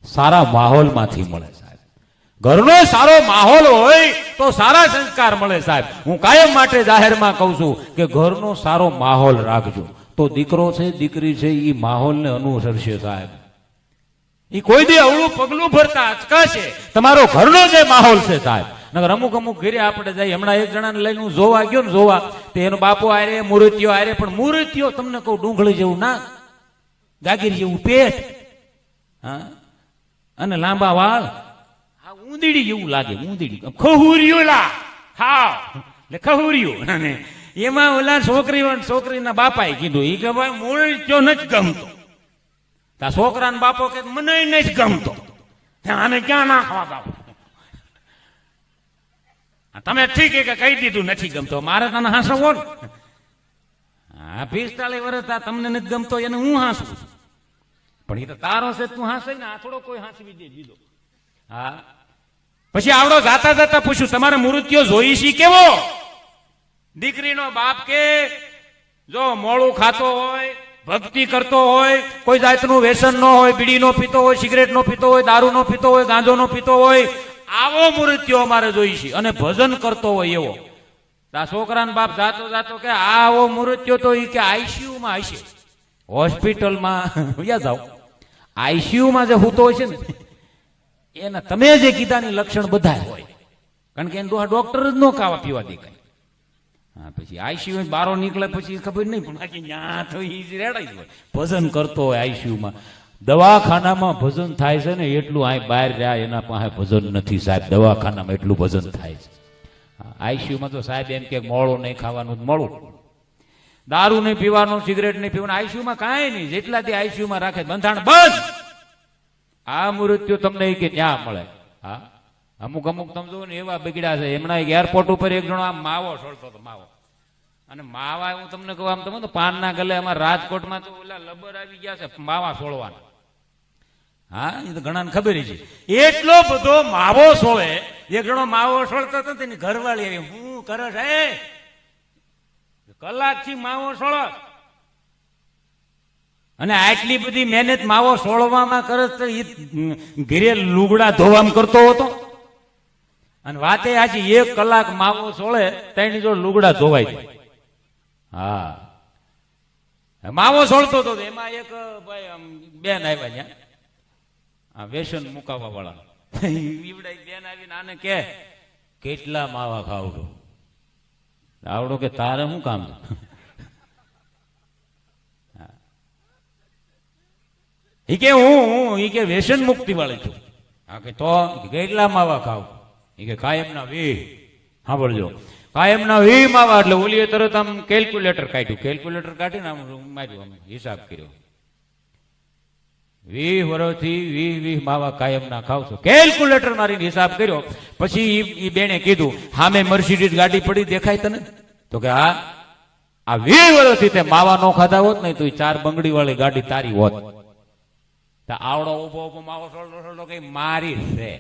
સારા માહોલમાંથી મળે સાહેબ. ઘરનો સારો માહોલ હોય તો સારા સંસ્કાર મળે સાહેબ. હું કાયમ માટે જાહેરમાં કહું છું કે ઘરનો સારો માહોલ રાખજો તો દીકરો છે દીકરી છે એ માહોલને અનુસરશે સાહેબ. એ કોઈ દી અવળું પગલું ભરતા અચકાશે તમારો ઘરનો જે માહોલ છે સાહેબ. નકર અમુક અમુક ઘરે આપણે જઈએ. હમણાં એક જણાને લઈને હું જોવા ગયો ને, જોવા તે એનો બાપો આરે, મૂર્તિઓ આરે, પણ મૂર્તિઓ તમને કહું ડુંગળી જેવું ના, ગાગીર જેવું પેટ, હા, અને લાંબા વાળ, હા, ઊંદીડી જેવું લાગે. ઊંદીડી ખહુરિયું લા, હા, એટલે ખહુરિયું. અને એમાં ઓલા છોકરીના બાપાએ કીધું, એ કે ભાઈ મૂર્તિઓ નથી ગમતો. તા છોકરાના બાપો કે મને નથી ગમતો, આને ક્યાં નાખવા દો? તમે ઠીક કે કહી દીધું નથી ગમતો, મારે તને હાંસવો ને. હા, 45 વર્ષ તમને નથી ગમતો એને હું હાંસું, પણ એ તો તારો છે, તું હાંસે ને. આ થોડો કોઈ હાંસવી દે દીધો. હા, પછી આવડો જાતા જાતા પૂછ્યું તમારે મૂર્તિઓ જોઈ છે કેવો? દીકરીનો બાપ કે જો મોળું ખાતો હોય, ભક્તિ કરતો હોય, કોઈ જાતનું વ્યસન ન હોય, બીડી નો પીતો હોય, સિગરેટ નો પીતો હોય, દારૂ નો પીતો હોય, ગાંજો નો પીતો હોય, આવો મૂર્તિઓ અમારે જોઈ છે, અને ભજન કરતો હોય એવો. આ છોકરાનો બાપ જાતો જાતો કે આવો મૂર્તિઓ તો એ કે આઈસીયુ માં હશે, હોસ્પિટલમાં વ્યા જાઓ, આઈસીયુ માં જે હૂતો હોય છે ને એના તમે જે કીધાની લક્ષણ બધા હોય, કારણ કે એને ડોક્ટર જ નો ખાવા પીવા દે કઈ. હા, પછી આઈસીયુ બારો નીકળે પછી ખબર નહીં, પણ બાકી ત્યાં તો એ રેડાઈ હોય, ભજન કરતો હોય આઈસીયુમાં. દવાખાનામાં ભજન થાય છે ને એટલું આ બહાર રહ્યા એના પાસે ભજન નથી સાહેબ. દવાખાનામાં એટલું ભજન થાય છે. આઈસીયુમાં તો સાહેબ એમ કે મોળું નહીં ખાવાનું, મોળું, દારૂ નહીં પીવાનું, સિગરેટ નહીં પીવાનું, આઈસીયુમાં કાંઈ નહીં. જેટલાથી આઈસીયુમાં રાખે બંધાણ બંધ. આ મૃત્યુ તમને કે ત્યાં મળે. હા, અમુક અમુક તમે જો ને એવા બગડ્યા છે. હમણાં એરપોર્ટ ઉપર એક જણો આમ માવો છોડતો હતો, માવો. અને માવા હું તમને કહું, આમ તમે તો પાનના ગલે અમારા રાજકોટમાં તો ઓલા લબર આવી ગયા છે માવા છોડવાના. હા, એ તો ઘણાને ખબર છે. એટલો બધો માવો છોડે. એક જણો માવો છોડતો હતો તેની ઘરવાળી આવી, હું કરે છે કલાકથી માવો છોડો, અને આટલી બધી મહેનત માવો છોડવામાં કરે તો એ ઘરે લુગડા ધોવામાં કરતો હતો. અને વાતે આજે 1 કલાક માવો છોડે તેની જો લુગડા ધોવાય જાય. હા, માવો છોડતો હતો. એમાં એક ભાઈ બેન આવ્યા ત્યાં વ્યસન મુકાવા વાળા. બેન આવીને આને કે કેટલા માવા ખાવ છો? આવડો કે તારે શું કામ છે? ઈ કે હું ઈ કે વ્યસન મુક્તિ વાળી છું. હા કે તો કેટલા માવા ખાવ? ઈ કે કાયમના 20. સાંભળજો, કાયમના 20 માવા. એટલે ઓલીએ તરત આમ કેલ્ક્યુલેટર કાઢ્યું. કેલ્ક્યુલેટર કાઢીને આમ માર્યું, આમ હિસાબ કર્યો. 20 વર્ષથી 20 માવા કાયમના ખાવ છો. કેલ્ક્યુલેટર મારીને હિસાબ કર્યો. પછી ઈ બેને કીધું, સામે મર્સિડીઝ ગાડી પડી દેખાય તને? તો કે હા. આ 20 વર્ષથી તે માવા નો ખાધા હોત ને તો 4 બંગડી વાળી ગાડી તારી હોત. આવડો ઉભો ઉભો માવો સોળો કઈ મારી છે.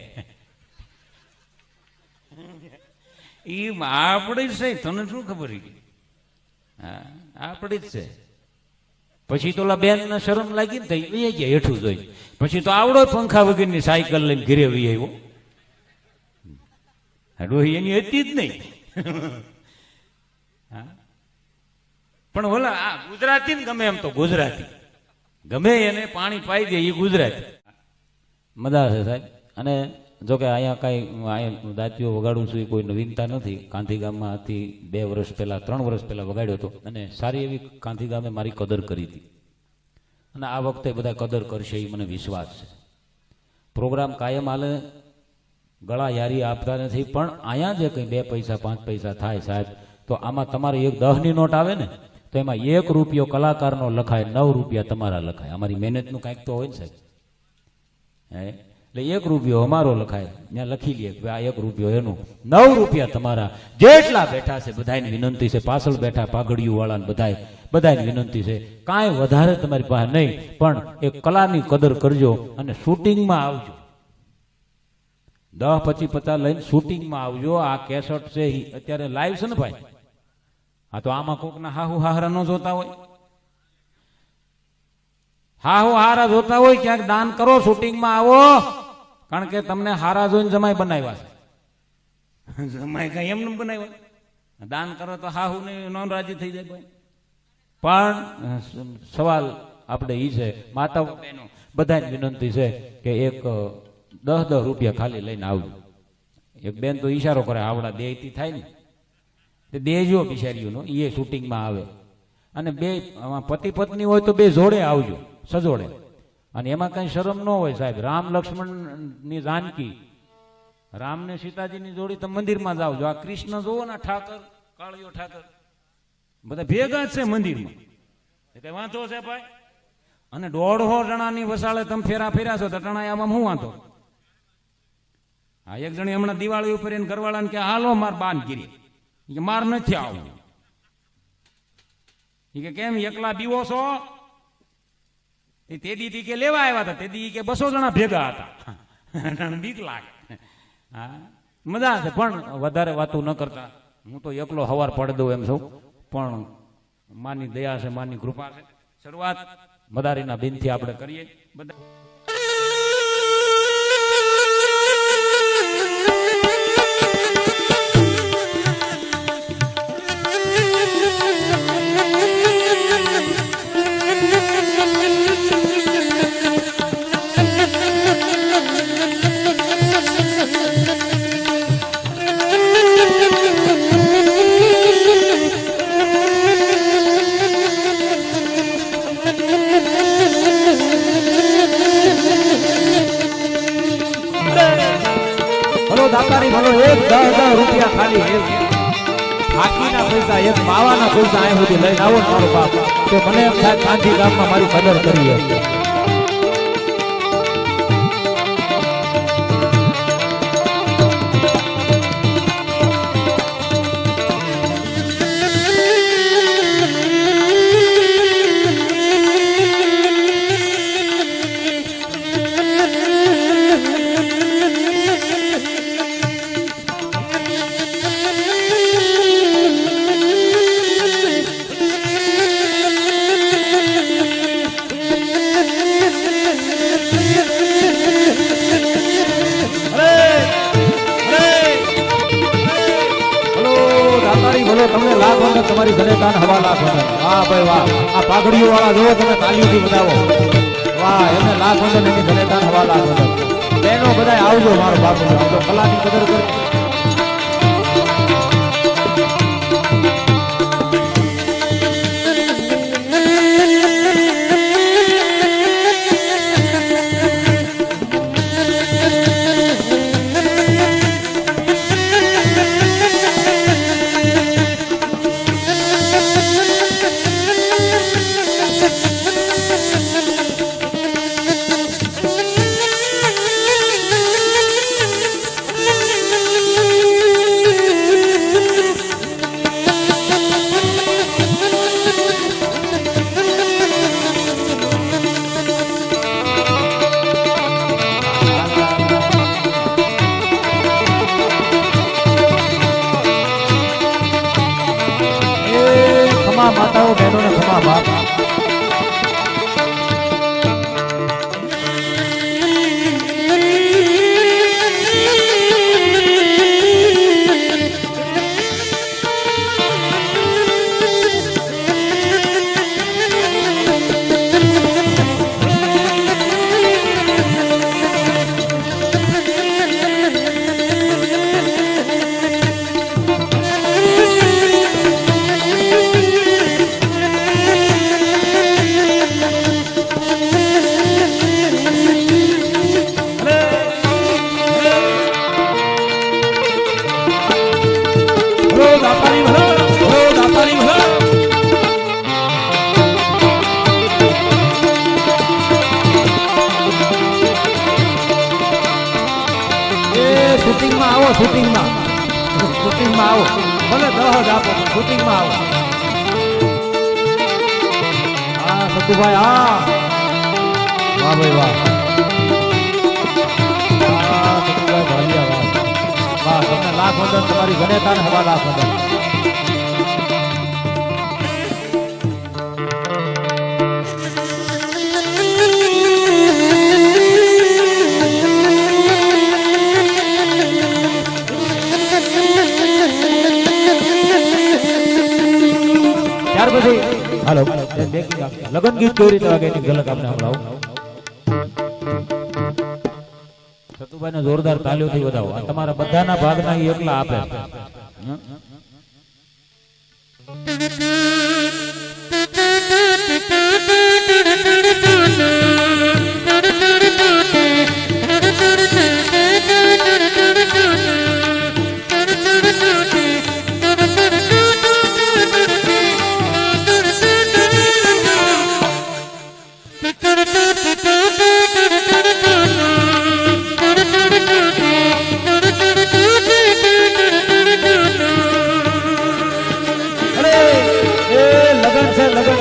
ઈ આપડી જ છે, તને શું ખબર? હા, આપડી જ છે. પછી તો ઓલા બેન ને શરમ લાગી ને થઈ ગયા હેઠું જોઈ. પછી તો આવડો પંખા વગરની સાયકલ લઈને ઘરે વી આવ્યો. ડોહી એની હતી જ નહીં. પણ ઓલા આ ગુજરાતી ને ગમે એમ તો ગુજરાતી ગમે એને પાણી પાઈ દે એ ગુજરાતી. મજા છે સાહેબ. અને જો કે અહીંયા કાંઈ દાંતીઓ વગાડું છું એ કોઈ નવીનતા નથી. કાંધી ગામમાં હતી 2 વર્ષ પહેલા 3 વર્ષ પહેલા વગાડ્યો હતો અને સારી એવી કાંધી ગામે મારી કદર કરી હતી. અને આ વખતે બધા કદર કરશે એ મને વિશ્વાસ છે. પ્રોગ્રામ કાયમ હાલે, ગળા યારી આપતા નથી. પણ અહીંયા જે કંઈ 2 પૈસા 5 પૈસા થાય સાહેબ, તો આમાં તમારી એક 10ની નોટ આવે ને તો એમાં 1 રૂપિયો કલાકારનો લખાય, 9 રૂપિયા તમારા લખાય. અમારી મહેનતનું કાંઈક તો હોય ને સાહેબ. એટલે 1 રૂપિયો અમારો લખાય, ત્યાં લખી લે કે આ 1 રૂપિયો એનું, 9 રૂપિયા તમારા. જેટલા બેઠા છે બધાની વિનંતી છે, પાછળ બેઠા પાઘડિયું વાળા બધાની વિનંતી છે, કાંઈ વધારે તમારી પાસે નહીં, પણ એક કલાની કદર કરજો અને શૂટિંગમાં આવજો. 10 25 50 લઈને શૂટિંગમાં આવજો. આ કેસેટ છે અત્યારે લાઈવ છે ને ભાઈ. આ તો આમાં કોકના હાહુ હાહરા ન જોતા હોય, હાહુ હારા જોતા હોય, ક્યાંક દાન કરો, શૂટિંગમાં આવો. કારણ કે તમને હારા જોઈને જમાઈ બનાવ્યા છે. જમાઈ કઈ એમને બનાવ્યા? દાન કરો તો હાહુ ને નોન રાજી થઈ જાય ભાઈ. પણ સવાલ આપણે ઈ છે, માતાઓ બહેનો બધાને વિનંતી છે કે એક 10 રૂપિયા ખાલી લઈને આવજો. એક બેન તો ઈશારો કરે, આવડા દેતી થાય ને તે દેજો બિચારીઓનો, એ શૂટિંગમાં આવે. અને 2 પતિ પત્ની હોય તો 2 જોડે આવજો, સજોડે. અને એમાં કઈ શરમ ન હોય સાહેબ. રામ લક્ષ્મણ ની જાનકી, રામ ને સીતાજી ની જોડી તમે મંદિરમાં જાવજો. આ કૃષ્ણ જોવો ને, ઠાકર કાળિયો ઠાકર બધા ભેગા જ છે મંદિરમાં. કઈ વાંધો છે ભાઈ? અને 150 જણાની વસાળે તમે ફેર્યા છો તો ટણાય આમાં શું વાંધો? હા, એક જણી હમણાં દિવાળી ઉપર એને ઘરવાળાને કે હાલો માર બાન ગીરી, કે માર નથી આવું. કે કેમ એકલા બીવો છો? તે દી કે લેવા આવ્યા હતા, તે દી કે 200 જણા ભેગા હતા. બીક લાગે. હા, મજા છે. પણ વધારે વાતો ન કરતા, હું તો એકલો હવાર પાડી દઉં એમ છું. પણ માની દયા છે, માની કૃપા છે. શરૂઆત મદારીના બિનથી આપણે કરીએ બધા. દાતારી ભલો, એક 10 રૂપિયા ખાલી, એક હાકીના પૈસા, એક માવાના પૈસા અહીં સુધી લઈને આવો ને મારો બાપ, તો મને એમ થાય કાંધી ગામમાં મારી કદર કરી હશે. તમને લાખ વંદન, તમારી જનેતાન હવા લાખ વંદન. વાહ ભાઈ વાહ, આ પાઘડીઓ વાળા જોવો તમે, તાલીઓથી બતાવો. વાહ, એને લાખ વંદન, એની જનેતાન હવા લાખ વંદન. બહેનો બધા આવજો, મારો બાપુ આવજો, કલાની કદર કરી. માતાઓ બહેનોને ખમા બાપ. શૂટિંગમાં આવો, શૂટિંગમાં આવો, ભલે 10 જ આપો, શૂટિંગમાં આવો. હા સતુભાઈ, હા વાહ ભાઈ વાહ, હા સતુભાઈ ભાલિયા વાહ વાહ, તમને લાખ વંદન, તમારી ગણેતાને હવા લાખ વંદન. ત્યાર પછી હાલો લગન ગીત કેવી રીતે વાગે એની ઝલક આપણે સંભળાવું. સતુભાઈને જોરદાર તાલીઓથી વધાવો. આ તમારા બધાના ભાગના એકલા આપે.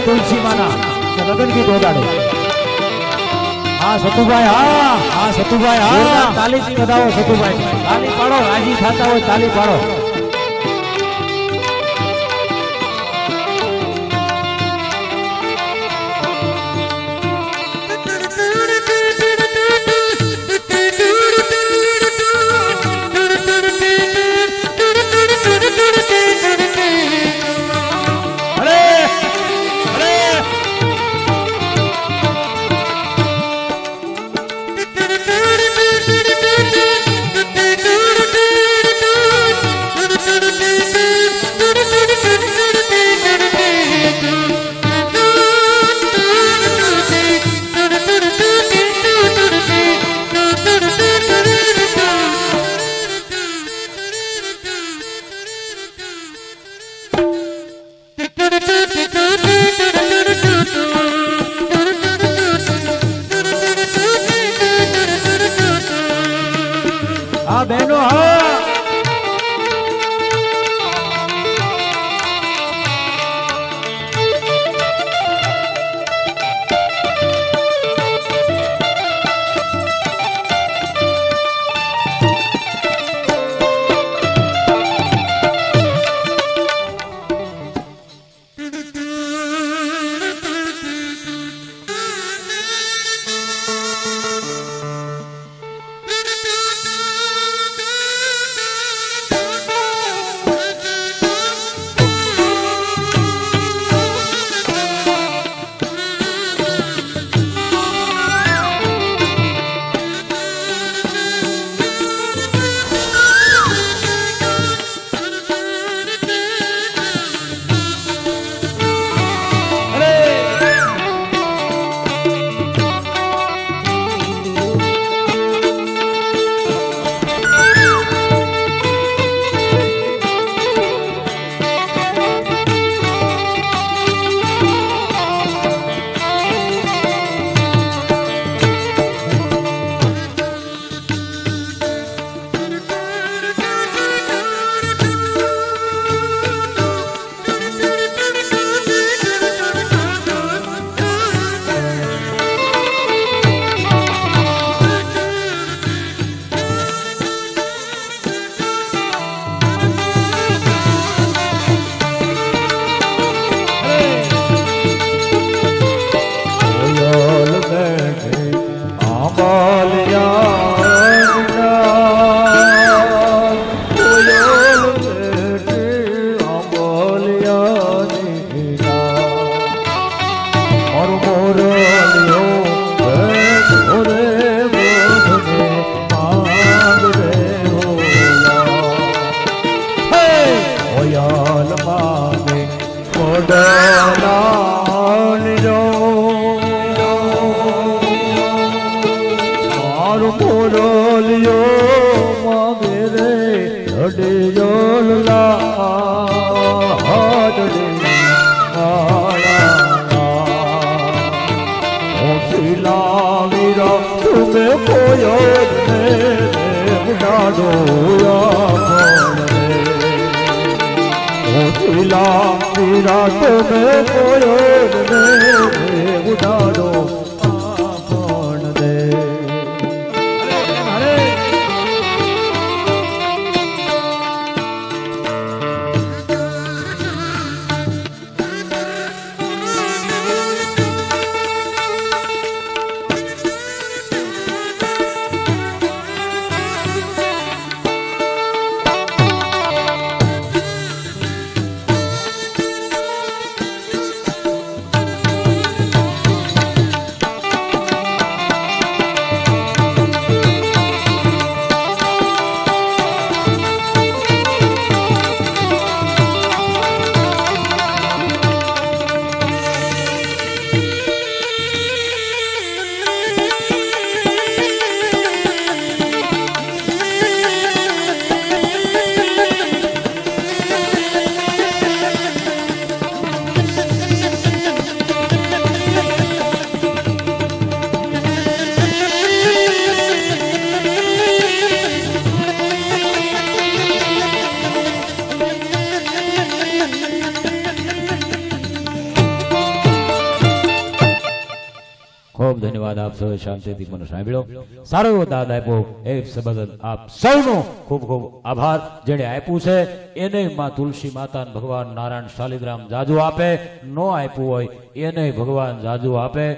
તુલસી માના લગન ગીત વગાડો. હા સતુભાઈ, હા સતુભાઈ, હા તાલીથી વધાવો સતુભાઈ, તાલી પાડો, રાજી થતા હોય તાલી પાડો. ખૂબ ધન્યવાદ. આપ સૌએ શાંતિથી મને સાંભળ્યો, સારો એવો દાદ આપ્યો એ બદલ આપ સૌનો ખૂબ ખૂબ આભાર. જેણે આપ્યું છે એને માં તુલસી માતા ભગવાન નારાયણ શાલિગ્રામ જાજુ આપે, નો આપ્યું હોય એને ભગવાન જાજુ આપે.